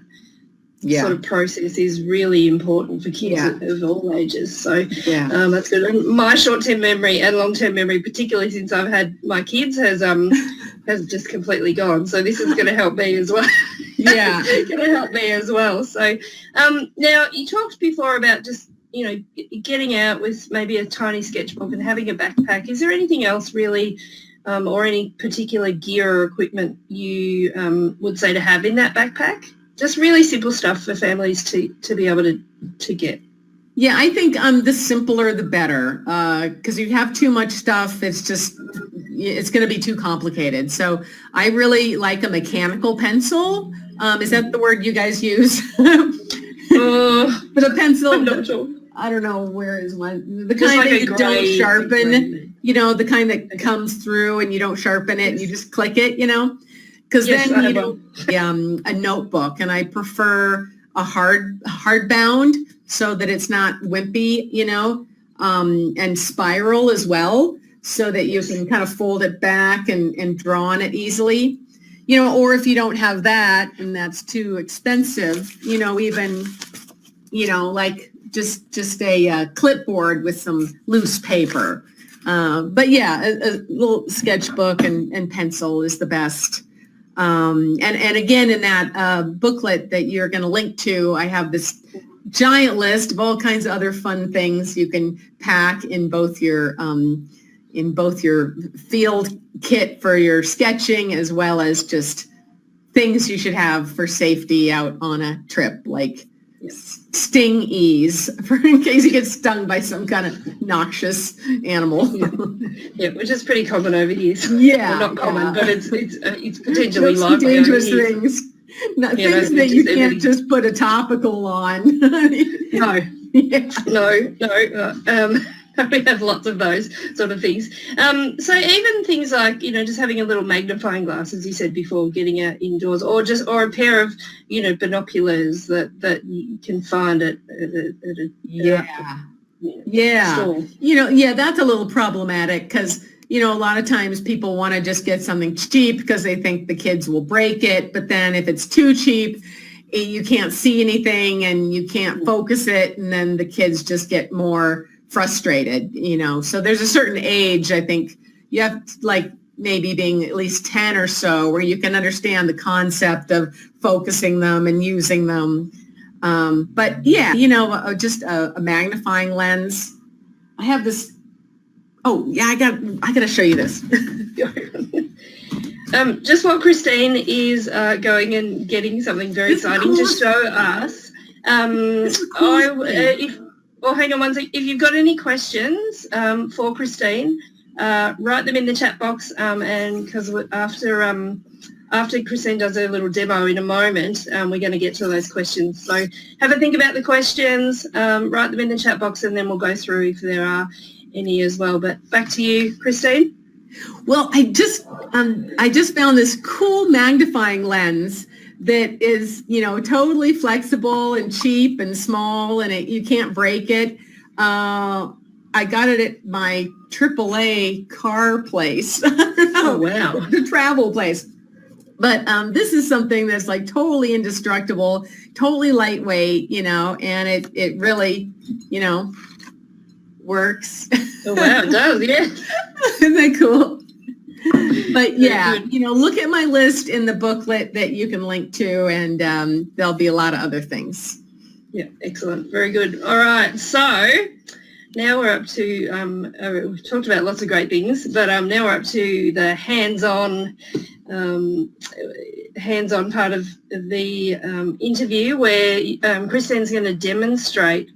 sort of process is really important for kids of all ages. So that's good. And my short-term memory and long-term memory, particularly since I've had my kids, has just completely gone. So this is going to help me as well. Yeah, going to help me as well. So now you talked before about just getting out with maybe a tiny sketchbook and having a backpack. Is there anything else really, or any particular gear or equipment you would say to have in that backpack? Just really simple stuff for families to be able to get. Yeah, I think the simpler the better, because if you have too much stuff, it's going to be too complicated. So I really like a mechanical pencil. Is that the word you guys use? For the pencil? I'm not sure. I don't know, where is one? The kind that you don't sharpen, the kind that comes through and you don't sharpen it and you just click it, Because then a notebook, and I prefer a hardbound so that it's not wimpy, and spiral as well, so that you can kind of fold it back and draw on it easily, or if you don't have that and that's too expensive, even, like just a clipboard with some loose paper. But yeah, a little sketchbook and pencil is the best. And again, in that booklet that you're going to link to, I have this giant list of all kinds of other fun things you can pack in both your field kit for your sketching, as well as just things you should have for safety out on a trip, like sting ease in case you get stung by some kind of noxious animal. Yeah, which is pretty common over here. Yeah, well, not common, but it's potentially some dangerous things. Things that you can't just put a topical on. No. Yeah. No. We have lots of those sort of things. So even things like, just having a little magnifying glass, as you said before, getting out indoors, or a pair of, binoculars that you can find at a store. That's a little problematic because, a lot of times people want to just get something cheap because they think the kids will break it. But then if it's too cheap, you can't see anything and you can't focus it. And then the kids just get more frustrated, So there's a certain age, I think you have like maybe being at least 10 or so where you can understand the concept of focusing them and using them. But just a magnifying lens. I have this. Oh yeah, I got to show you this. Just while Christine is going and getting something very exciting to show us, hang on one second. If you've got any questions for Christine, write them in the chat box, and because after Christine does her little demo in a moment, we're going to get to those questions. So have a think about the questions, write them in the chat box, and then we'll go through if there are any as well. But back to you, Christine. Well, I just found this cool magnifying lens that is, totally flexible and cheap and small, and you can't break it. I got it at my AAA car place. Oh, wow. The travel place. But this is something that's like totally indestructible, totally lightweight, and it really, works. Oh, wow, it does, yeah. Isn't that cool? But yeah, look at my list in the booklet that you can link to, and there'll be a lot of other things. Yeah, excellent. Very good. All right. So now we're up to, we've talked about lots of great things, but now we're up to the hands-on part of the interview where Christine's going to demonstrate.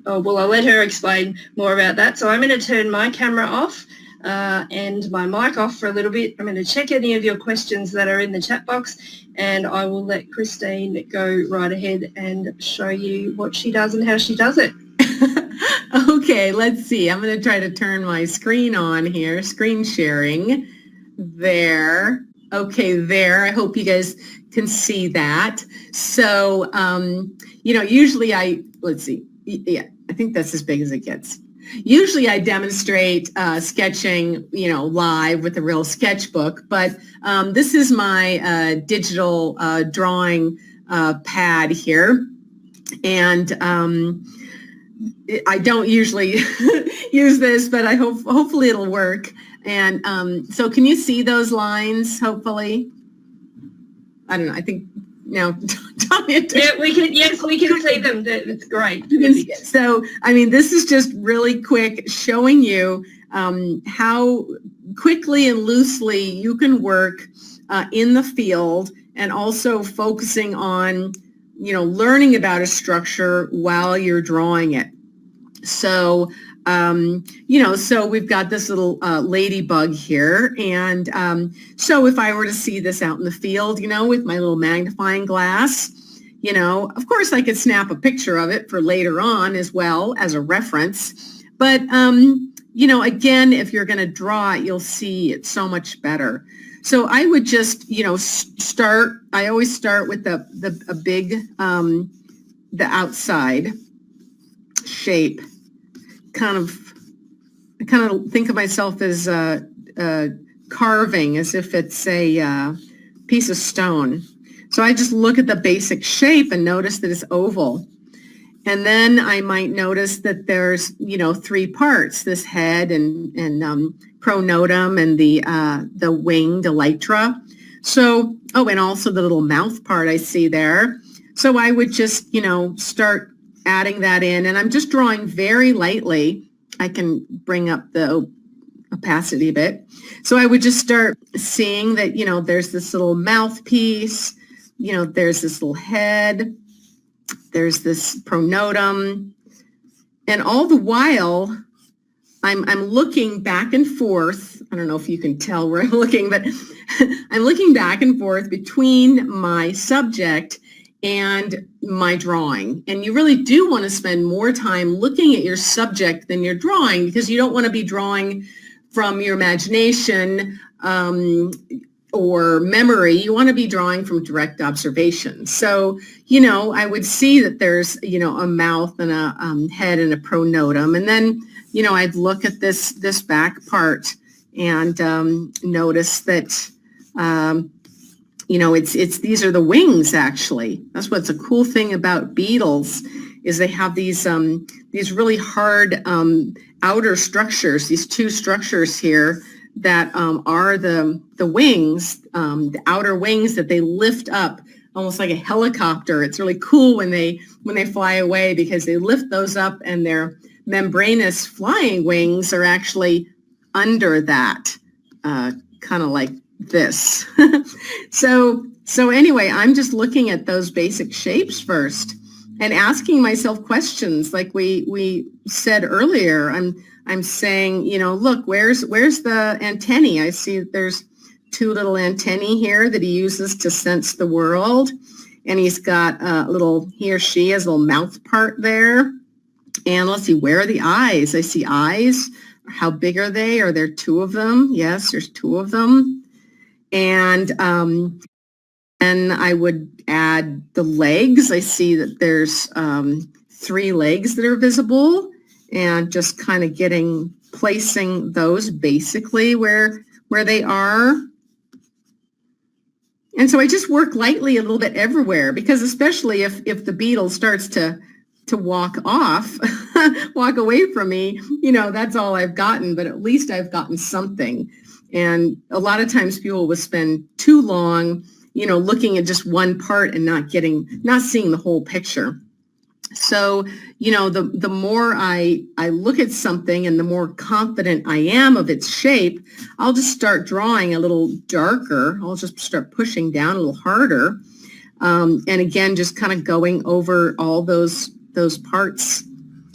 I'll let her explain more about that. So I'm going to turn my camera off and my mic off for a little bit. I'm going to check any of your questions that are in the chat box, and I will let Christine go right ahead and show you what she does and how she does it. Okay, let's see. I'm going to try to turn my screen on here, screen sharing. There. Okay, there. I hope you guys can see that. So, usually let's see. Yeah, I think that's as big as it gets. Usually I demonstrate sketching, live with a real sketchbook, but this is my digital drawing pad here. And I don't usually use this, but hopefully it'll work. And so can you see those lines, hopefully? I don't know. I think now, Tania. Yeah, we can. Yes, we can see them. It's great. So, this is just really quick showing you how quickly and loosely you can work in the field, and also focusing on, learning about a structure while you're drawing it. So, so we've got this little ladybug here. And so if I were to see this out in the field, with my little magnifying glass, of course I could snap a picture of it for later on as well as a reference. But, again, if you're going to draw it, you'll see it so much better. So I would just, I always start with a big, the outside shape. I kind of think of myself as carving, as if it's a piece of stone. So I just look at the basic shape and notice that it's oval. And then I might notice that there's, three parts: this head and pronotum and the winged elytra. So, and also the little mouth part I see there. So I would just, start adding that in, and I'm just drawing very lightly. I can bring up a opacity a bit. So I would just start seeing that, there's this little mouthpiece, there's this little head, there's this pronotum, and all the while I'm looking back and forth. I don't know if you can tell where I'm looking, but I'm looking back and forth between my subject and my drawing. And you really do want to spend more time looking at your subject than your drawing, because you don't want to be drawing from your imagination or memory. You want to be drawing from direct observation. So, I would see that there's, a mouth and a head and a pronotum. And then, I'd look at this back part and notice that, it's these are the wings, actually. That's what's a cool thing about beetles, is they have these really hard outer structures, these two structures here that are the wings, the outer wings that they lift up almost like a helicopter. It's really cool when they fly away, because they lift those up and their membranous flying wings are actually under that, kind of like this. So anyway, I'm just looking at those basic shapes first and asking myself questions like we said earlier. I'm saying, look, where's the antennae? I see that there's two little antennae here that he uses to sense the world. And he's got he or she has a little mouth part there. And let's see, where are the eyes? I see eyes. How big are they? Are there two of them? Yes, there's two of them. And I would add the legs. I see that there's 3 legs that are visible, and just kind of placing those basically where they are. And so I just work lightly a little bit everywhere, because especially if the beetle starts to walk off, walk away from me, that's all I've gotten, but at least I've gotten something. And a lot of times people will spend too long, looking at just one part and not seeing the whole picture. So, the more I look at something and the more confident I am of its shape, I'll just start drawing a little darker. I'll just start pushing down a little harder. And again, just kind of going over all those parts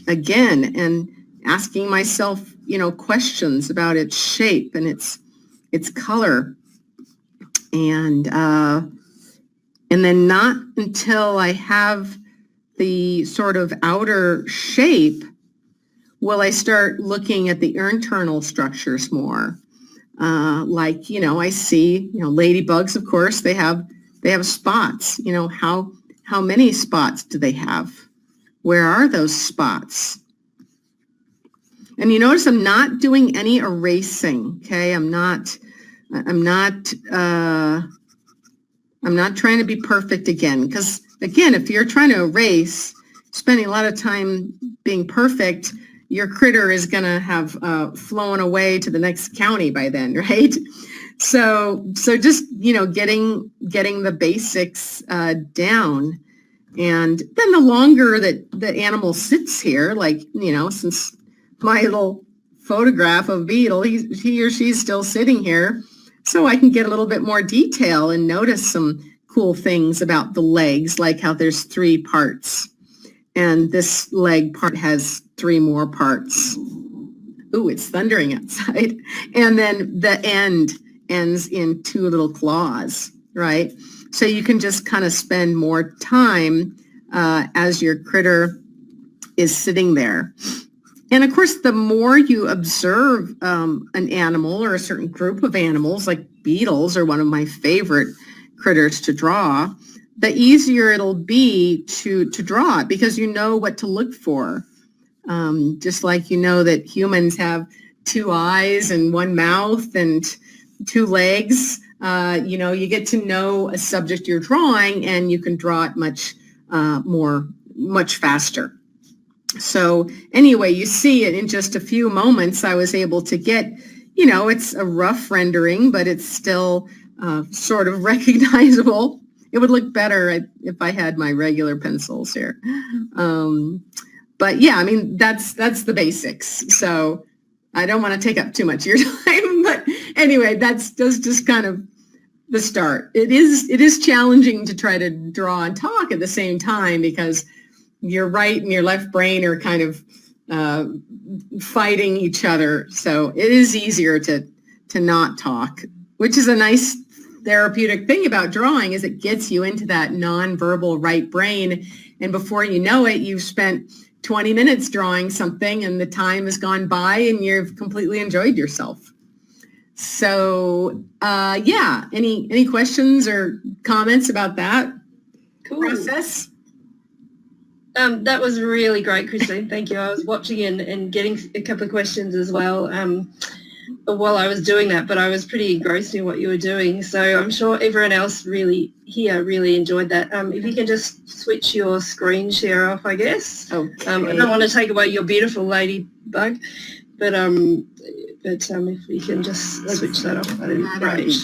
again and asking myself, questions about its shape and its color. And then not until I have the sort of outer shape will I start looking at the internal structures more. I see, ladybugs, of course, they have spots. How many spots do they have? Where are those spots? And you notice I'm not doing any erasing. Okay, I'm not trying to be perfect again, because again, if you're trying to erase, spending a lot of time being perfect, your critter is going to have flown away to the next county by then, right? So just getting the basics down, and then the longer that the animal sits here, since my little photograph of beetle, he or she's still sitting here, so I can get a little bit more detail and notice some cool things about the legs, like how there's 3 parts, and this leg part has 3 more parts. Ooh, it's thundering outside. And then the ends in 2 little claws, right? So you can just kind of spend more time as your critter is sitting there. And of course, the more you observe an animal or a certain group of animals, like beetles are one of my favorite critters to draw, the easier it'll be to draw it, because you know what to look for. Just like that humans have 2 eyes and 1 mouth and 2 legs, you get to know a subject you're drawing, and you can draw it much faster. So anyway, you see it in just a few moments. I was able to get, it's a rough rendering, but it's still sort of recognizable. It would look better if I had my regular pencils here. But yeah, that's the basics. So I don't want to take up too much of your time, but anyway, that's just kind of the start. It is challenging to try to draw and talk at the same time because your right and your left brain are kind of fighting each other. So it is easier to not talk, which is a nice therapeutic thing about drawing, is it gets you into that nonverbal right brain. And before you know it, you've spent 20 minutes drawing something and the time has gone by and you've completely enjoyed yourself. So, any questions or comments about that process? That was really great, Christine. Thank you. I was watching and getting a couple of questions as well while I was doing that, but I was pretty engrossed in what you were doing. So I'm sure everyone else really enjoyed that. If you can just switch your screen share off, I guess. Okay. I don't want to take away your beautiful ladybug, but if we can just switch that off, that'd be great.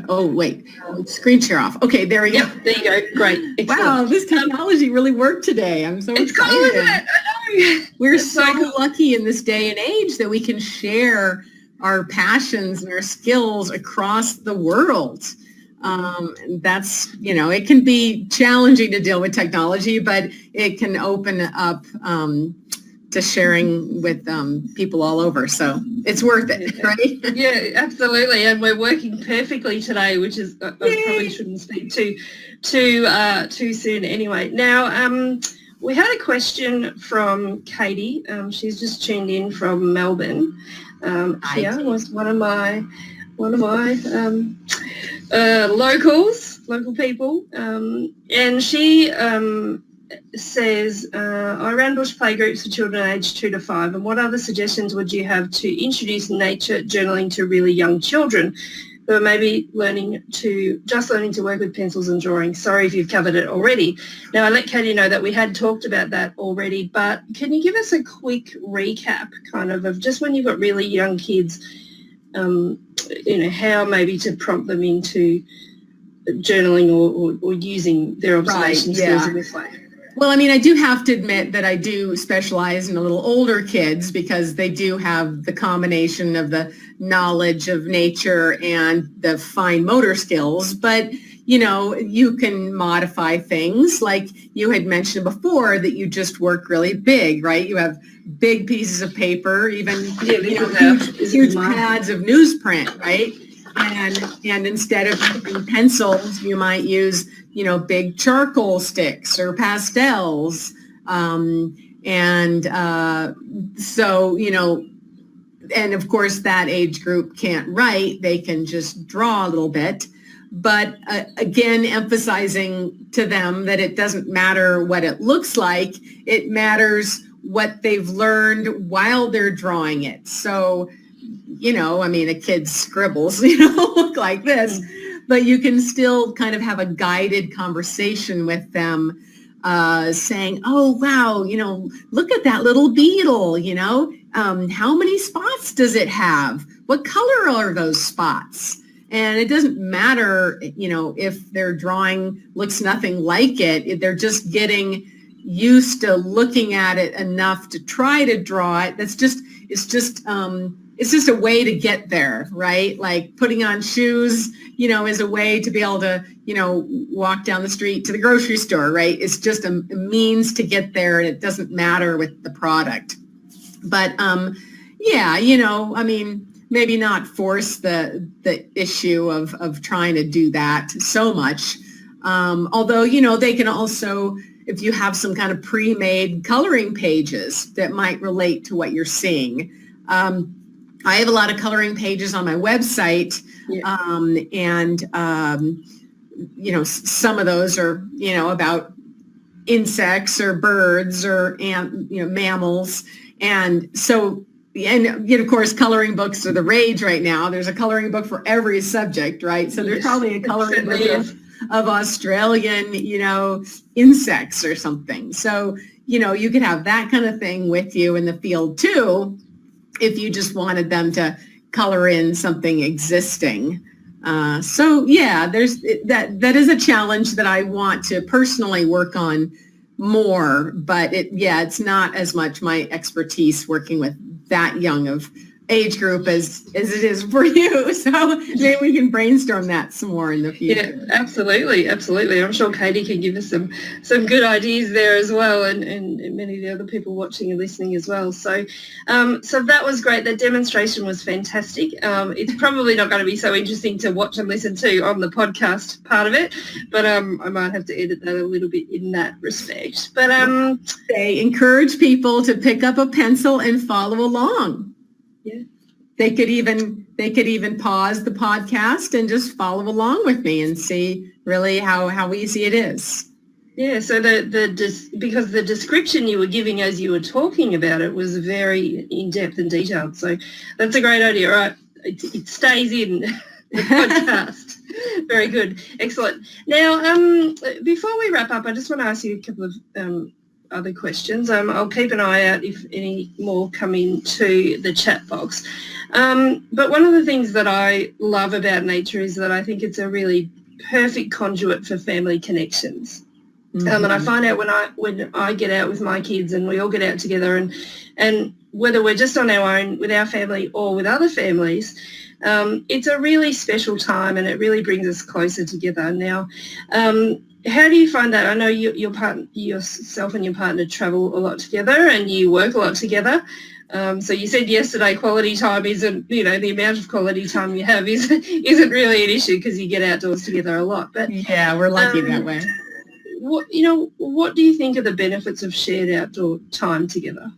Oh, wait. Screen share off. Okay, there we go. Yep, there you go. Great. Excellent. Wow, this technology really worked today. I'm so excited. It's cool, isn't it? I know. We're so lucky in this day and age that we can share our passions and our skills across the world. That's, it can be challenging to deal with technology, but it can open up to sharing with people all over. So it's worth it, right? Yeah, absolutely. And we're working perfectly today, which is, I probably shouldn't speak too soon anyway. Now, we had a question from Katie. She's just tuned in from Melbourne. Here was one of my local people, and she says, I ran bush playgroups for children aged 2 to 5, and what other suggestions would you have to introduce nature journaling to really young children who are maybe learning to work with pencils and drawing? Sorry if you've covered it already. Now, I let Katie know that we had talked about that already, but can you give us a quick recap kind of just when you've got really young kids, how maybe to prompt them into journaling or using their observation skills in this way? Well, I do have to admit that I do specialize in a little older kids because they do have the combination of the knowledge of nature and the fine motor skills. But, you can modify things like you had mentioned before that you just work really big, right? You have big pieces of paper, even huge pads of newsprint, right? And instead of using pencils, you might use, big charcoal sticks or pastels. And of course that age group can't write, they can just draw a little bit. But again, emphasizing to them that it doesn't matter what it looks like, it matters what they've learned while they're drawing it. So, a kid's scribbles, look like this, but you can still kind of have a guided conversation with them, saying, oh, wow, look at that little beetle, how many spots does it have? What color are those spots? And it doesn't matter, if their drawing looks nothing like it, they're just getting used to looking at it enough to try to draw it. It's just a way to get there, right? Like putting on shoes, is a way to be able to, walk down the street to the grocery store, right? It's just a means to get there, and it doesn't matter with the product. But maybe not force the issue of trying to do that so much. Although, they can also, if you have some kind of pre-made coloring pages that might relate to what you're seeing. I have a lot of coloring pages on my website, some of those are, about insects or birds or mammals. And so, of course, coloring books are the rage right now. There's a coloring book for every subject, right? So there's probably a coloring book of Australian, insects or something. So, you could have that kind of thing with you in the field too, if you just wanted them to color in something existing. There's that is a challenge that I want to personally work on more, but it's not as much my expertise working with that young of age group as it is for you. So maybe we can brainstorm that some more in the future. Yeah, absolutely. I'm sure Katie can give us some good ideas there as well, and many of the other people watching and listening as well. So so that was great. That demonstration was fantastic. It's probably not going to be so interesting to watch and listen to on the podcast part of it, but I might have to edit that a little bit in that respect. But they encourage people to pick up a pencil and follow along. Yeah. They could even pause the podcast and just follow along with me and see really how easy it is. Yeah, so because the description you were giving as you were talking about it was very in-depth and detailed. So that's a great idea. All right, it stays in the podcast. Very good. Excellent. Now, before we wrap up, I just want to ask you a couple of other questions. I'll keep an eye out if any more come into the chat box. But one of the things that I love about Nuture is that I think it's a really perfect conduit for family connections. And I find out when I get out with my kids and we all get out together, and whether we're just on our own with our family or with other families, it's a really special time and it really brings us closer together. Now, how do you find that? I know yourself and your partner travel a lot together and you work a lot together. So you said yesterday quality time isn't, the amount of quality time you have isn't really an issue because you get outdoors together a lot. But yeah, we're lucky that way. What do you think are the benefits of shared outdoor time together?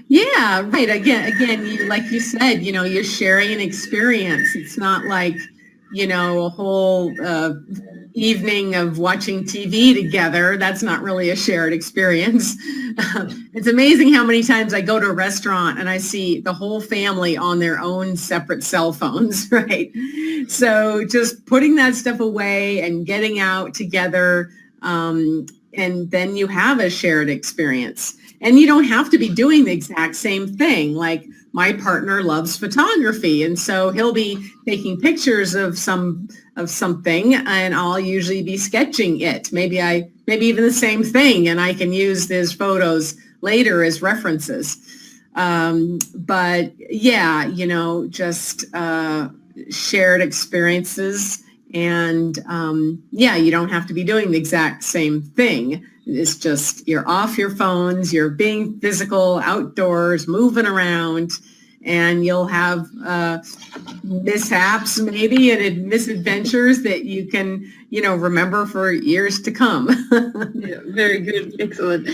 Yeah, right. Again, like you said, you're sharing an experience. It's not like, a whole evening of watching TV together. That's not really a shared experience. It's amazing how many times I go to a restaurant and I see the whole family on their own separate cell phones, right? So just putting that stuff away and getting out together, and then you have a shared experience. And you don't have to be doing the exact same thing. Like my partner loves photography, and so he'll be taking pictures of something, and I'll usually be sketching it. Maybe even the same thing, and I can use these photos later as references. But yeah, just shared experiences, and you don't have to be doing the exact same thing. It's just you're off your phones, you're being physical, outdoors, moving around, and you'll have mishaps maybe and misadventures that you can, remember for years to come. Yeah, very good. Excellent.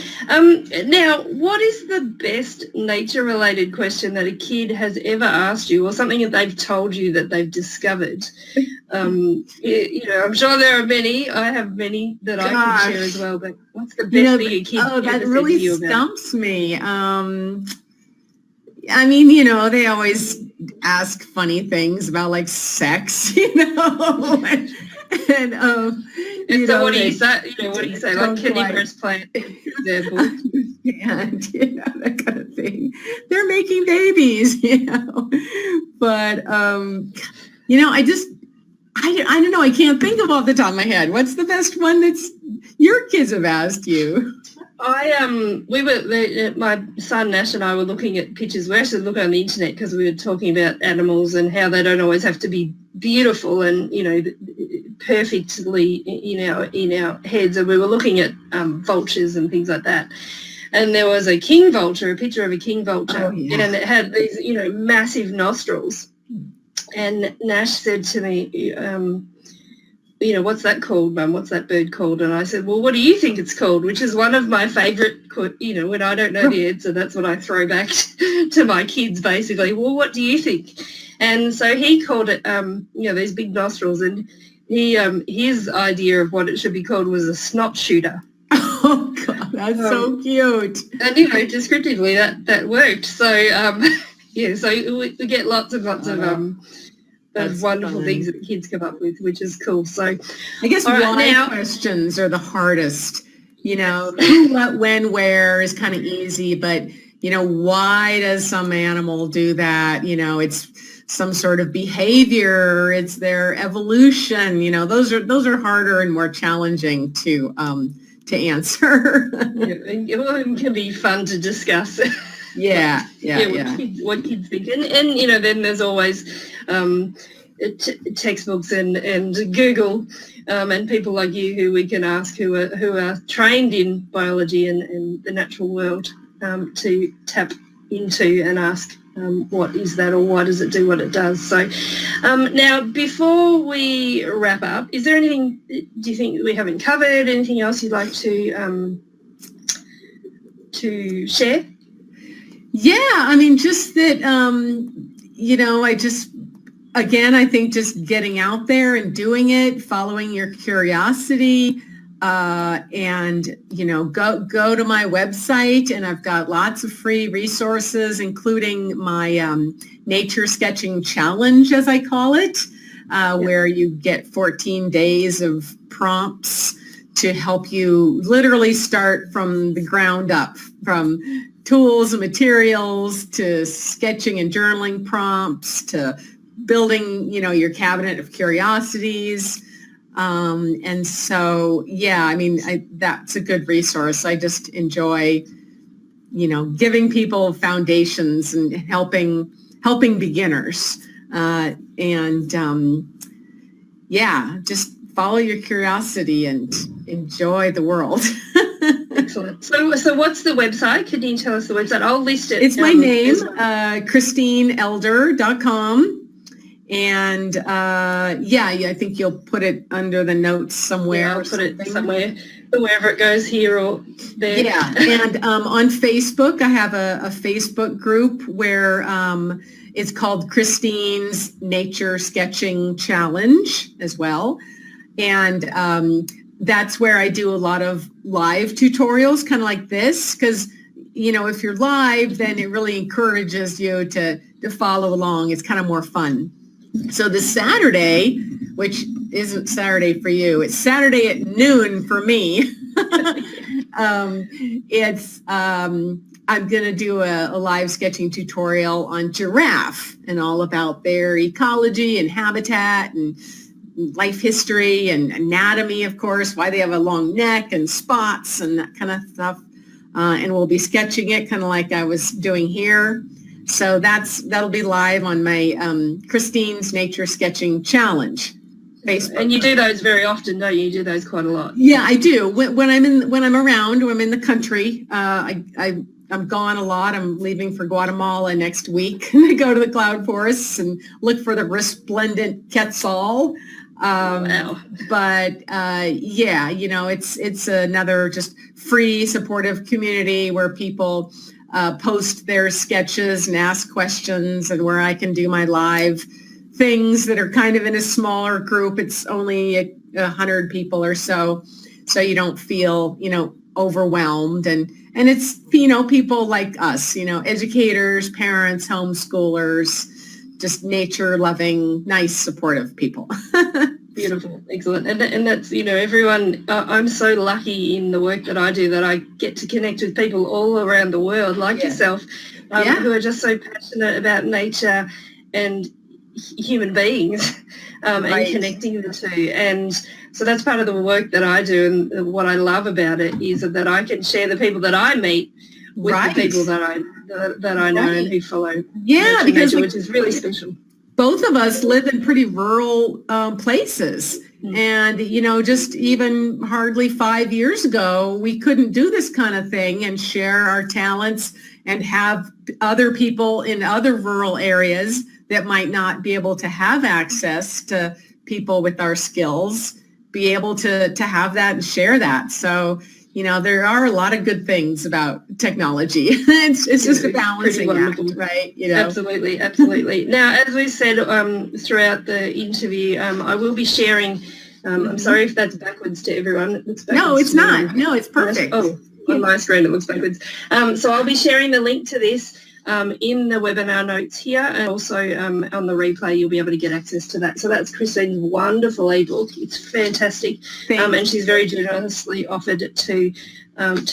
Now, what is the best nature-related question that a kid has ever asked you, or something that they've told you that they've discovered? I'm sure there are many. I have many that I can share as well, but what's the best thing a kid ever that said really to you about? Stumps me. They always ask funny things about like sex, and so what do you say? What do you say? Like, can you first plant, for example? And that kind of thing. They're making babies, But I don't know. I can't think of off the top of my head. What's the best one that's your kids have asked you? My son Nash and I were looking at pictures. We actually looked on the internet because we were talking about animals and how they don't always have to be beautiful and perfectly in our heads. And we were looking at vultures and things like that. And there was a king vulture, a picture of a king vulture, and it had these massive nostrils. And Nash said to me, what's that called, Mum? What's that bird called? And I said, well, what do you think it's called? Which is one of my favourite, when I don't know the answer, that's what I throw back to my kids, basically. Well, what do you think? And so he called it, these big nostrils. And his idea of what it should be called was a snot shooter. Oh, God, that's so cute. And, descriptively, that worked. So, so we get lots of those wonderful things that kids come up with, which is cool. So I guess why questions are the hardest. Who, what, when, where is kind of easy, but why does some animal do that? It's some sort of behavior. It's their evolution. Those are harder and more challenging to answer. It can be fun to discuss. Yeah. What kids think. And you know, then there's always textbooks and Google and people like you who we can ask who are trained in biology and the natural world to tap into and ask what is that, or why does it do what it does. So now, before we wrap up, is there anything, do you think we haven't covered, anything else you'd like to share? Yeah, I mean, just that, you know, I think just getting out there and doing it, following your curiosity, and, you know, go to my website, and I've got lots of free resources, including my Nature Sketching Challenge, as I call it, where you get 14 days of prompts to help you literally start from the ground up, from tools and materials to sketching and journaling prompts to building, you know, your cabinet of curiosities. And so, yeah, I mean, that's a good resource. I just enjoy, you know, giving people foundations and helping beginners. Yeah, just follow your curiosity and enjoy the world. Excellent. So what's the website? Can you tell us the website? I'll list it. It's my name, ChristineElder.com. And I think you'll put it under the notes somewhere. Yeah, I'll put it somewhere, wherever it goes, here or there. Yeah, and on Facebook, I have a Facebook group where it's called Christine's Nature Sketching Challenge as well. And that's where I do a lot of live tutorials, kind of like this, because, you know, if you're live, then it really encourages you to follow along. It's kind of more fun. So this Saturday, which isn't Saturday for you, it's Saturday at noon for me. I'm going to do a live sketching tutorial on giraffe and all about their ecology and habitat and life history and anatomy, of course, why they have a long neck and spots and that kind of stuff. And we'll be sketching it kind of like I was doing here. So that'll be live on my Christine's Nature Sketching Challenge Facebook. And you do those very often, don't you? You do those quite a lot. Yeah, I do. When I'm around, when I'm in the country, I'm gone a lot. I'm leaving for Guatemala next week. And I go to the cloud forests and look for the resplendent quetzal. Wow. But yeah, you know, it's another just free, supportive community where people post their sketches and ask questions, and where I can do my live things that are kind of in a smaller group. It's only 100 people or so you don't feel, you know, overwhelmed. And it's, you know, people like us, you know, educators, parents, homeschoolers, just nature-loving, nice, supportive people. Beautiful. Excellent. And that's, you know, everyone, I'm so lucky in the work that I do that I get to connect with people all around the world like yourself, who are just so passionate about nature and human beings and connecting the two. And so that's part of the work that I do, and what I love about it is that I can share the people that I meet with the people that I know and who follow nature, which is really special. Both of us live in pretty rural places. And, you know, just even hardly 5 years ago, we couldn't do this kind of thing and share our talents and have other people in other rural areas that might not be able to have access to people with our skills, be able to have that and share that. So, you know, there are a lot of good things about technology. It's just a balancing act, right? You know? Absolutely, absolutely. Now, as we said throughout the interview, I will be sharing, I'm sorry if that's backwards to everyone. It looks backwards. No, it's not. No, it's perfect. Oh, on my screen it looks backwards. So I'll be sharing the link to this in the webinar notes here, and also on the replay you'll be able to get access to that. So that's Christine's wonderful ebook. It's fantastic, and she's very generously offered to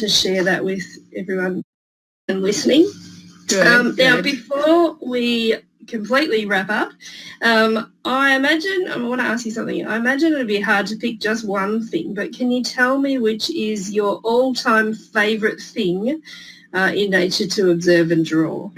share that with everyone and listening. Good. Now, before we completely wrap up, I want to ask you something. I imagine it would be hard to pick just one thing, but can you tell me which is your all-time favourite thing in nature to observe and draw?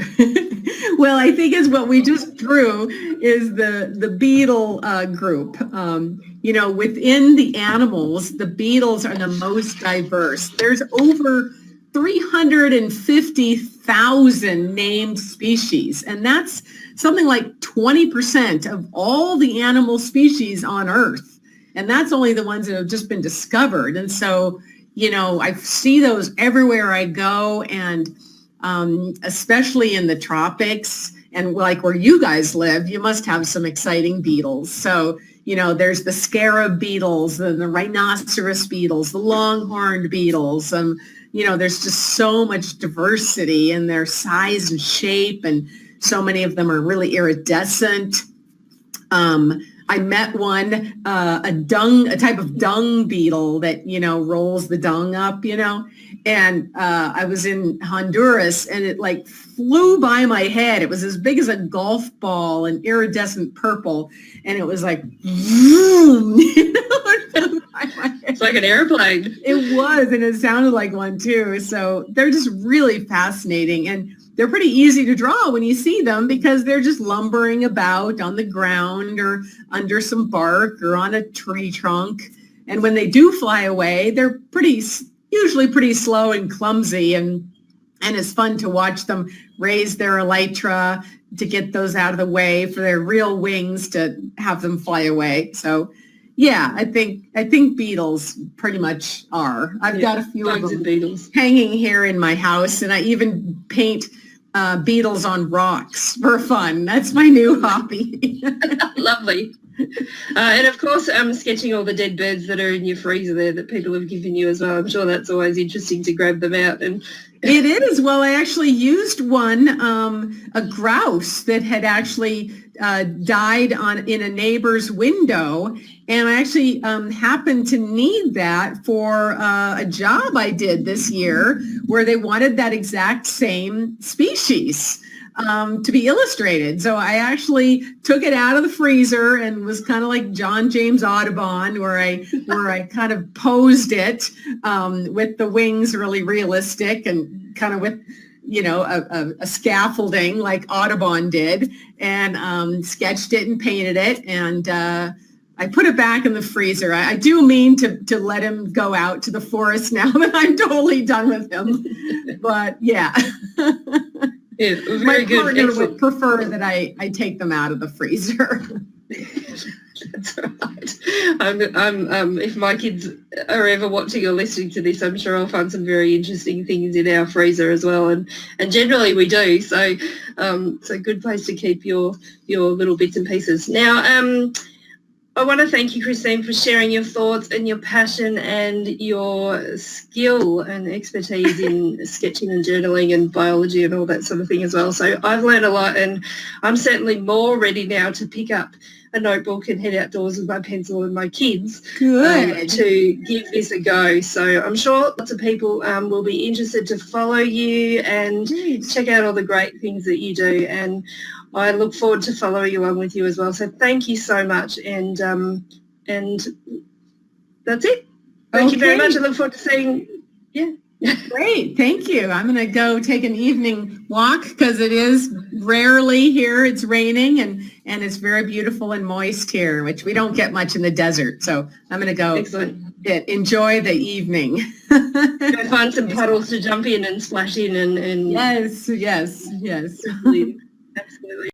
Well, I think is what we just drew is the beetle group. Within the animals, the beetles are the most diverse. There's over 350,000 named species, and that's something like 20% of all the animal species on Earth. And that's only the ones that have just been discovered. And so, I see those everywhere I go, and especially in the tropics and like where you guys live, you must have some exciting beetles. So, there's the scarab beetles and the rhinoceros beetles, the longhorned beetles. There's just so much diversity in their size and shape, and so many of them are really iridescent. I met one, a type of dung beetle that, rolls the dung up, and I was in Honduras, and it like flew by my head. It was as big as a golf ball and iridescent purple. And it was like, vroom, it's like an airplane. It was, and it sounded like one too. So they're just really fascinating. And they're pretty easy to draw when you see them because they're just lumbering about on the ground or under some bark or on a tree trunk. And when they do fly away, they're usually pretty slow and clumsy, and it's fun to watch them raise their elytra to get those out of the way for their real wings to have them fly away. So yeah, I think beetles pretty much are. I've got a few of them hanging here in my house, and I even paint beetles on rocks for fun. That's my new hobby. Lovely. And of course, sketching all the dead birds that are in your freezer there that people have given you as well. I'm sure that's always interesting to grab them out. And it is. Well, I actually used one, a grouse that had actually died in a neighbor's window. And I actually happened to need that for a job I did this year where they wanted that exact same species to be illustrated. So I actually took it out of the freezer and was kind of like John James Audubon, where I kind of posed it with the wings really realistic and kind of with a scaffolding like Audubon did, and sketched it and painted it, and I put it back in the freezer. I do mean to let him go out to the forest now that I'm totally done with him. But yeah. Yeah, my partner would prefer that I take them out of the freezer. That's right. If my kids are ever watching or listening to this, I'm sure I'll find some very interesting things in our freezer as well, and generally we do. So it's a good place to keep your little bits and pieces. Now, I want to thank you, Christine, for sharing your thoughts and your passion and your skill and expertise in sketching and journaling and biology and all that sort of thing as well. So I've learned a lot, and I'm certainly more ready now to pick up a notebook and head outdoors with my pencil and my kids to give this a go. So I'm sure lots of people will be interested to follow you and check out all the great things that you do. And I look forward to following along with you as well. So thank you so much, and that's it. Thank you very much. I look forward to seeing. Yeah. Great, thank you. I'm going to go take an evening walk because it is rarely here. It's raining and it's very beautiful and moist here, which we don't get much in the desert. So I'm going to go enjoy the evening. Go find some puddles to jump in and splash in and yes. Absolutely.